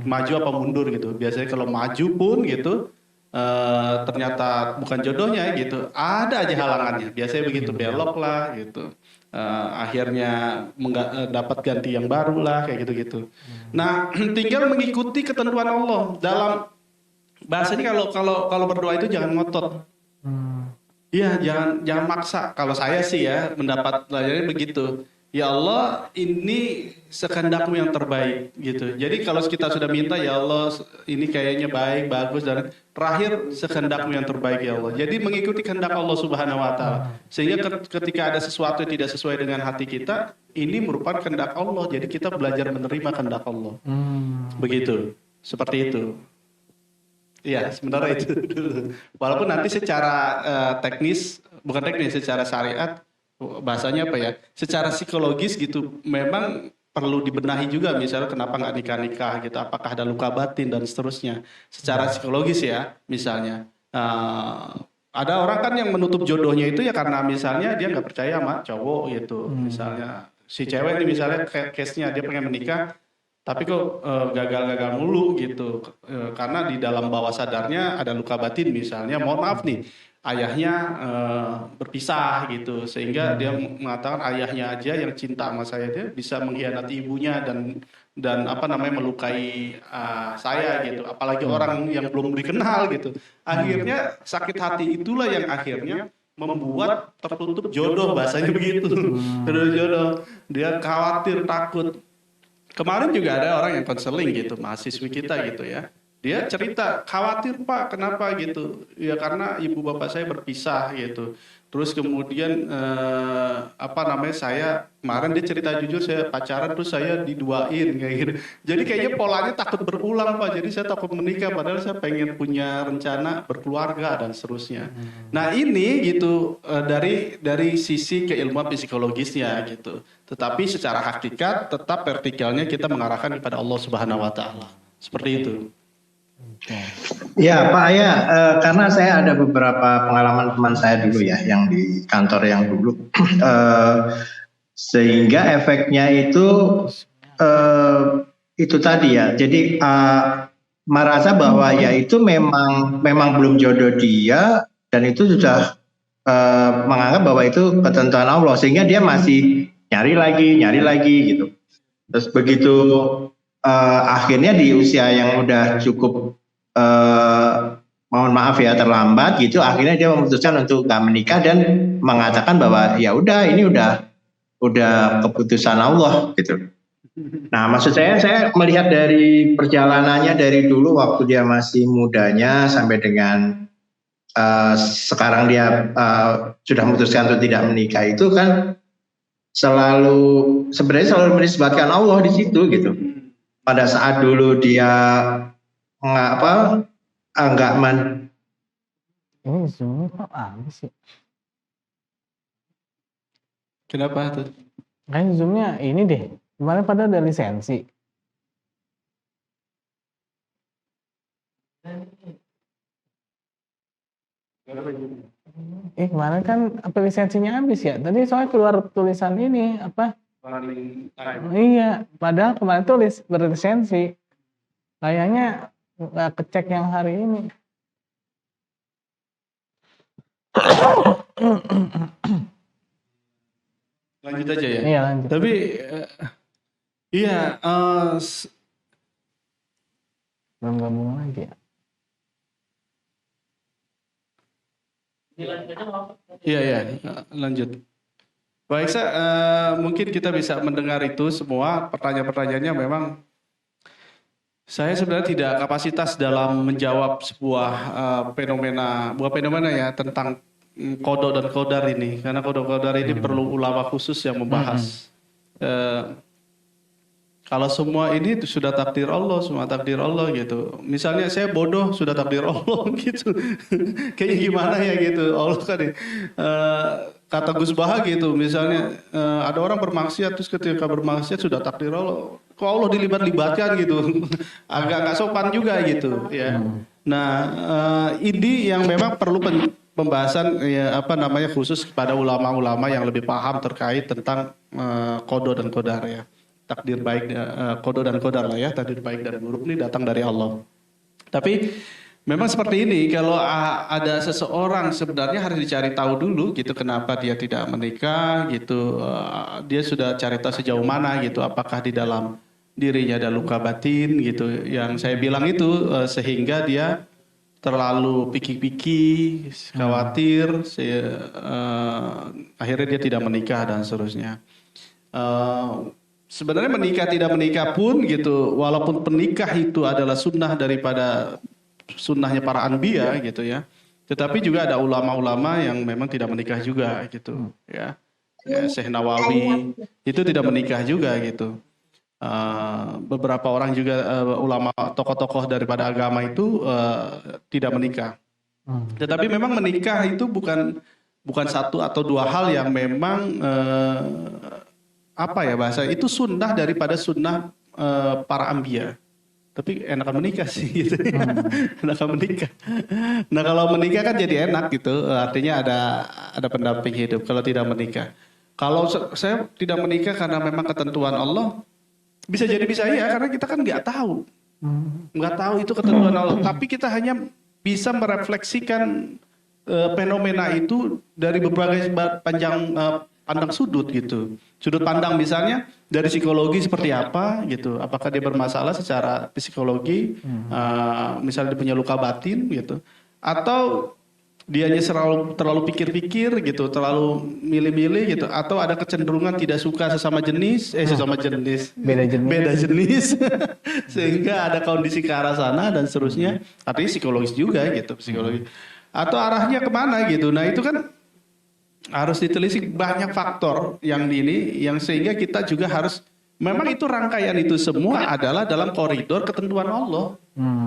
maju apa mundur gitu. Biasanya kalau maju pun gitu ternyata bukan jodohnya gitu, ada aja halangannya. Biasanya begitu, belok lah gitu. Akhirnya dapat ganti yang baru lah kayak gitu-gitu. Nah, tinggal mengikuti ketentuan Allah dalam bahasanya kalau berdoa itu jangan ngotot. Iya, jangan maksa. Kalau saya sih ya mendapat pelajaran begitu. Ya Allah, ini sekehendakmu yang terbaik gitu. Jadi kalau kita sudah minta ya Allah ini kayaknya baik, bagus dan terakhir sekehendakmu yang terbaik ya Allah. Jadi mengikuti kehendak Allah Subhanahu wa taala. Sehingga ketika ada sesuatu yang tidak sesuai dengan hati kita, ini merupakan kehendak Allah. Jadi kita belajar menerima kehendak Allah. Begitu. Seperti itu. Iya, sebenarnya itu dulu. Walaupun nanti secara teknis, bukan teknis, secara syariat, bahasanya apa ya, secara psikologis gitu, memang perlu dibenahi juga, misalnya kenapa nggak nikah-nikah gitu, apakah ada luka batin dan seterusnya. Secara psikologis ya, misalnya. Ada orang kan yang menutup jodohnya itu ya karena misalnya dia nggak percaya sama cowok gitu. Misalnya si cewek ini misalnya case-nya dia pengen menikah, tapi kok gagal-gagal mulu gitu. Karena di dalam bawah sadarnya ada luka batin misalnya, mohon maaf nih, ayahnya berpisah gitu, sehingga dia mengatakan ayahnya aja yang cinta sama saya, dia bisa mengkhianati ibunya dan apa namanya melukai saya gitu, apalagi orang yang belum dikenal gitu. Akhirnya sakit hati itulah yang akhirnya membuat tertutup jodoh, bahasanya begitu. Terus jodoh, dia khawatir, takut. Kemarin juga ada orang yang konseling gitu, mahasiswi kita gitu ya. Dia cerita, khawatir Pak, kenapa gitu? Ya karena ibu bapak saya berpisah gitu. Terus kemudian apa namanya, saya kemarin dia cerita jujur, saya pacaran terus saya diduain kayak gitu. Jadi kayaknya polanya takut berulang Pak. Jadi saya takut menikah padahal saya pengen punya rencana berkeluarga dan seterusnya. Nah ini gitu dari sisi keilmuan psikologisnya gitu. Tetapi secara hakikat tetap vertikalnya kita mengarahkan kepada Allah Subhanahu wa taala. Seperti itu. Ya Pak Ayah, karena saya ada beberapa pengalaman teman saya dulu ya, yang di kantor yang dulu, sehingga efeknya itu tadi ya. Jadi merasa bahwa ya itu memang belum jodoh dia, dan itu sudah menganggap bahwa itu ketentuan Allah, sehingga dia masih nyari lagi gitu. Terus begitu akhirnya di usia yang udah cukup mohon maaf ya terlambat gitu, akhirnya dia memutuskan untuk nggak menikah dan mengatakan bahwa ya udah ini udah keputusan Allah gitu. Nah maksud saya melihat dari perjalanannya dari dulu waktu dia masih mudanya sampai dengan sekarang dia sudah memutuskan untuk tidak menikah, itu kan sebenarnya selalu menisbatkan Allah di situ gitu. Pada saat dulu dia enggak Ini Zoom kok habis sih? Kenapa tuh? Kayaknya Zoom-nya ini deh. Kemarin pada ada lisensi. Kemarin kan apa lisensinya habis ya? Tadi soalnya keluar tulisan ini apa? running time. Iya, padahal kemarin tulis berlisensi. Kayaknya nggak kecek yang hari ini. Lanjut aja ya. Iya, lanjut. Tapi iya, Belum gabung lagi ya. iya, lanjut. Baik, mungkin kita bisa mendengar itu semua pertanyaan-pertanyaannya. Memang saya sebenarnya tidak kapasitas dalam menjawab sebuah bukan fenomena ya, tentang kodok dan kodar ini, karena kodok kodar ini perlu ulama khusus yang membahas. Kalau semua ini sudah takdir Allah, semua takdir Allah gitu. Misalnya saya bodoh, sudah takdir Allah gitu. Kayaknya gimana ya gitu. Allah kan kata Gus Baha gitu. Misalnya ada orang bermaksiat, terus ketika bermaksiat sudah takdir Allah. Kok Allah dilibat-libatkan gitu. Agak nggak sopan juga gitu ya. Nah, ini yang memang perlu pembahasan ya, khusus kepada ulama-ulama yang lebih paham terkait tentang kodo dan kodar ya. Takdir baik, kodo dan kodar lah ya, takdir baik dan buruk ini datang dari Allah. Tapi memang seperti ini, kalau ada seseorang sebenarnya harus dicari tahu dulu gitu, kenapa dia tidak menikah gitu, dia sudah cari tahu sejauh mana gitu, apakah di dalam dirinya ada luka batin gitu, yang saya bilang itu sehingga dia terlalu pikir-pikir, khawatir, akhirnya dia tidak menikah dan seterusnya. Sebenarnya menikah tidak menikah pun gitu, walaupun penikah itu adalah sunnah daripada sunnahnya para anbiya gitu ya, tetapi juga ada ulama-ulama yang memang tidak menikah juga gitu ya. Syekh Nawawi itu tidak menikah juga gitu. Beberapa orang juga ulama tokoh-tokoh daripada agama itu tidak menikah. Tetapi memang menikah itu bukan satu atau dua hal yang memang bahasa itu sunnah daripada sunnah para anbiya. Tapi enakan menikah sih gitu. Enakan menikah. Nah, kalau menikah kan jadi enak gitu. Artinya ada pendamping hidup kalau tidak menikah. Kalau saya tidak menikah karena memang ketentuan Allah, bisa jadi bisa iya, karena kita kan nggak tahu. Nggak tahu itu ketentuan Allah. Tapi kita hanya bisa merefleksikan fenomena itu dari berbagai pandang sudut gitu. Sudut pandang misalnya dari psikologi seperti apa gitu. Apakah dia bermasalah secara psikologi, misalnya dia punya luka batin gitu. Atau dianya terlalu pikir-pikir gitu, terlalu milih-milih gitu. Atau ada kecenderungan tidak suka sesama jenis, beda jenis. Sehingga ada kondisi ke arah sana dan seterusnya. Artinya psikologis juga gitu, psikologi. Atau arahnya kemana gitu. Nah itu kan harus ditelisik banyak faktor yang sehingga kita juga harus, memang itu rangkaian itu semua adalah dalam koridor ketentuan Allah.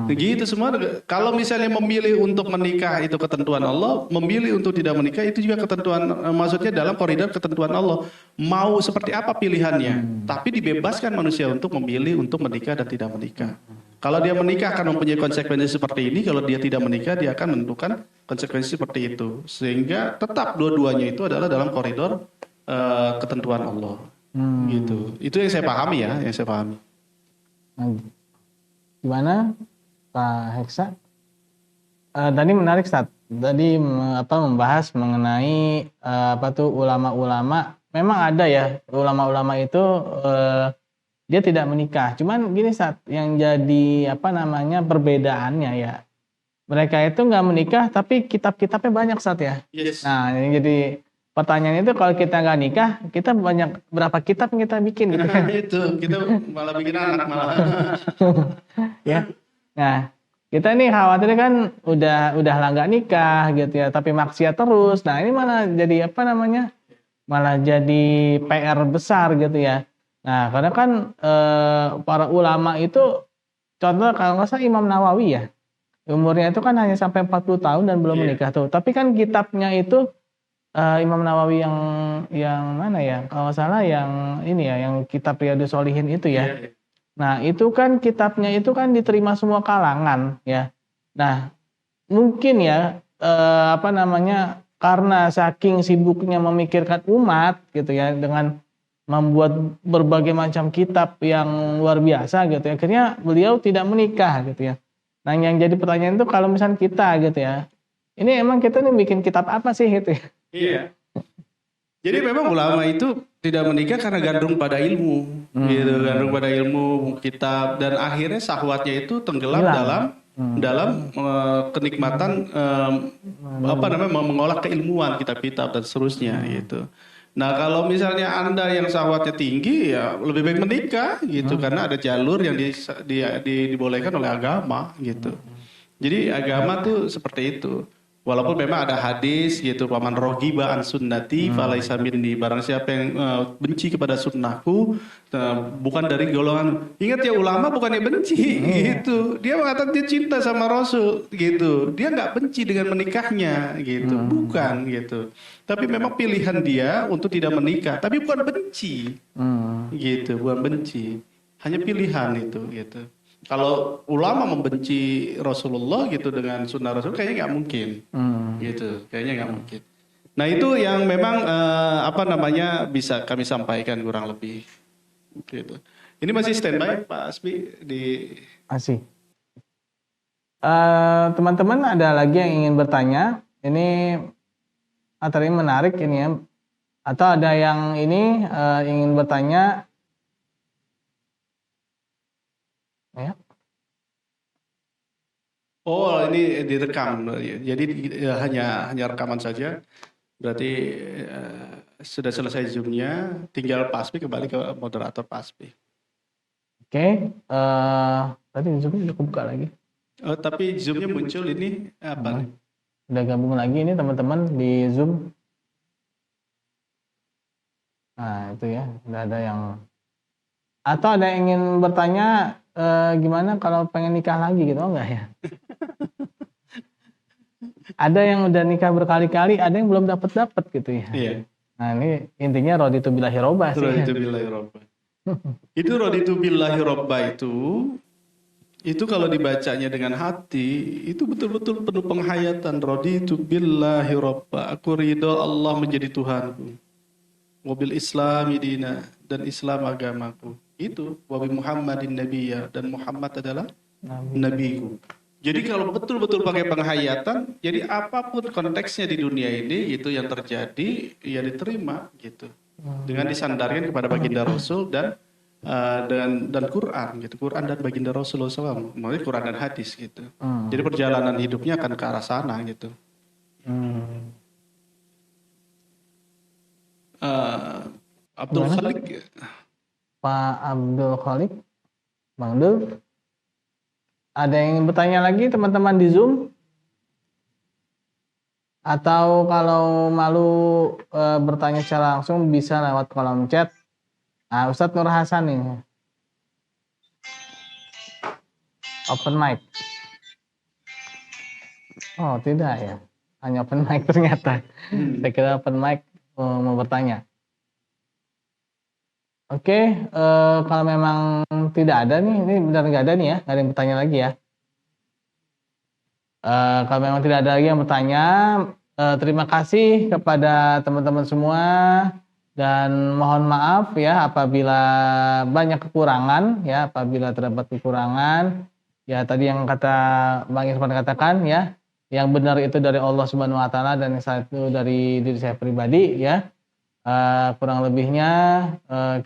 Begitu semua. Kalau misalnya memilih untuk menikah itu ketentuan Allah, memilih untuk tidak menikah itu juga ketentuan, maksudnya dalam koridor ketentuan Allah. Mau seperti apa pilihannya, tapi dibebaskan manusia untuk memilih untuk menikah dan tidak menikah. Kalau dia menikah akan mempunyai konsekuensi seperti ini, kalau dia tidak menikah dia akan menentukan konsekuensi seperti itu. Sehingga tetap dua-duanya itu adalah dalam koridor ketentuan Allah. Gitu. Itu yang saya pahami ya, yang saya pahami. Gimana Pak Heksa? Tadi menarik Ustaz. Tadi membahas mengenai ulama-ulama. Memang ada ya ulama-ulama itu dia tidak menikah. Cuman gini Ustaz, yang jadi perbedaannya ya, mereka itu nggak menikah tapi kitab-kitabnya banyak Ustaz ya. Yes. Nah ini jadi pertanyaan itu, kalau kita nggak nikah, kita berapa kitab yang kita bikin gitu kan? Itu kita malah bikin anak malah. Ya. Nah, kita nih khawatir kan udah lah nggak nikah gitu ya, tapi maksiat terus. Nah, ini malah jadi malah jadi PR besar gitu ya. Nah, karena kan para ulama itu, contoh kalau nggak salah Imam Nawawi ya, umurnya itu kan hanya sampai 40 tahun dan belum menikah tuh. Tapi kan kitabnya itu Imam Nawawi yang mana ya? Kalau nggak salah yang ini ya, yang kitab Riyadhus Shalihin itu ya. Nah, itu kan kitabnya itu kan diterima semua kalangan ya. Nah, mungkin ya karena saking sibuknya memikirkan umat gitu ya, dengan membuat berbagai macam kitab yang luar biasa gitu ya. Akhirnya beliau tidak menikah gitu ya. Nah, yang jadi pertanyaan itu kalau misalnya kita gitu ya, ini emang kita nih bikin kitab apa sih gitu ya? Iya. Jadi memang ulama itu tidak menikah karena gandrung pada ilmu, gitu, gandrung pada ilmu kitab, dan akhirnya syahwatnya itu tenggelam dalam kenikmatan mengolah keilmuan kitab-kitab dan seterusnya gitu. Nah, kalau misalnya Anda yang syahwatnya tinggi, ya lebih baik menikah gitu, karena ada jalur yang dibolehkan oleh agama gitu. Jadi agama tuh seperti itu. Walaupun memang ada hadis gitu, paman rogiba an sunnati falaisa minni, barang siapa yang benci kepada sunnahku bukan dari golongan. Ingat ya, ulama bukannya benci gitu, dia mengatakan dia cinta sama Rasul gitu, dia nggak benci dengan menikahnya gitu, bukan gitu, tapi memang pilihan dia untuk tidak menikah, tapi bukan benci gitu, bukan benci, hanya pilihan itu gitu. Kalau ulama membenci Rasulullah gitu dengan sunnah Rasul, kayaknya nggak mungkin, gitu, kayaknya nggak mungkin. Nah, itu yang memang bisa kami sampaikan kurang lebih, gitu. Ini masih standby Pak Asbi di. Masih. Teman-teman ada lagi yang ingin bertanya? Ini materi menarik ini ya. Atau ada yang ini ingin bertanya? Ya. Oh, ini direkam, jadi hanya rekaman saja. Berarti sudah selesai Zoom-nya, tinggal Pak Asbi kembali ke moderator Pak Asbi. Oke, tadi Zoom-nya udah kebuka lagi. Oh, tapi Zoom-nya muncul ini apa nih? Udah gabung lagi ini teman-teman di Zoom. Nah, itu ya, udah ada yang. Atau ada yang ingin bertanya gimana kalau pengen nikah lagi gitu, enggak ya? Ada yang udah nikah berkali-kali, ada yang belum dapat gitu ya. Iya. Nah, ini intinya raditu billahi robba sih. Raditu billahi robba. Itu raditu billahi robba itu kalau dibacanya dengan hati, itu betul-betul penuh penghayatan. Raditu billahi robba, aku ridho Allah menjadi Tuhanku. Wabil Islami dina, dan Islam agamaku. Itu wabi Muhammadin nabiyya, dan Muhammad adalah nabiku. Jadi kalau betul-betul pakai penghayatan, jadi apapun konteksnya di dunia ini itu yang terjadi ya diterima gitu. Dengan disandarkan kepada baginda Rasul dan Quran gitu. Quran dan baginda Rasulullah SAW, maksudnya Quran dan hadis gitu. Jadi perjalanan hidupnya akan ke arah sana gitu. Abdul Khalik. Pak Abdul Khalik, Bang Dul, ada yang ingin bertanya lagi teman-teman di Zoom? Atau kalau malu bertanya secara langsung bisa lewat kolom chat. Nah, Ustadz Nur Hasan ini. Open mic. Oh, tidak ya. Hanya open mic ternyata. Saya kira open mic mau bertanya. Oke, kalau memang tidak ada nih, ini benar nggak ada nih ya, nggak ada yang bertanya lagi ya. Kalau memang tidak ada lagi yang bertanya, terima kasih kepada teman-teman semua dan mohon maaf ya apabila banyak kekurangan ya, apabila terdapat kekurangan ya tadi yang kata Bang Irfan katakan ya, yang benar itu dari Allah Subhanahu Wa Taala dan yang salah itu dari diri saya pribadi ya. Kurang lebihnya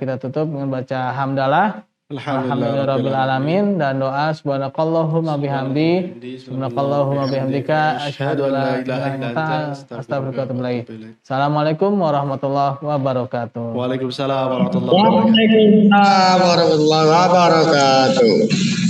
kita tutup dengan baca hamdalah alhamdulillahirabbil alamin dan doa subhanakallahumma bihamdi subhanakallahumma bihamdika asyhadu an la ilaha illa anta astaghfiruka wa atubu ilaik. Assalamualaikum warahmatullahi wabarakatuh. Waalaikumsalam warahmatullahi wabarakatuh. Waalaikumsalam warahmatullahi wabarakatuh.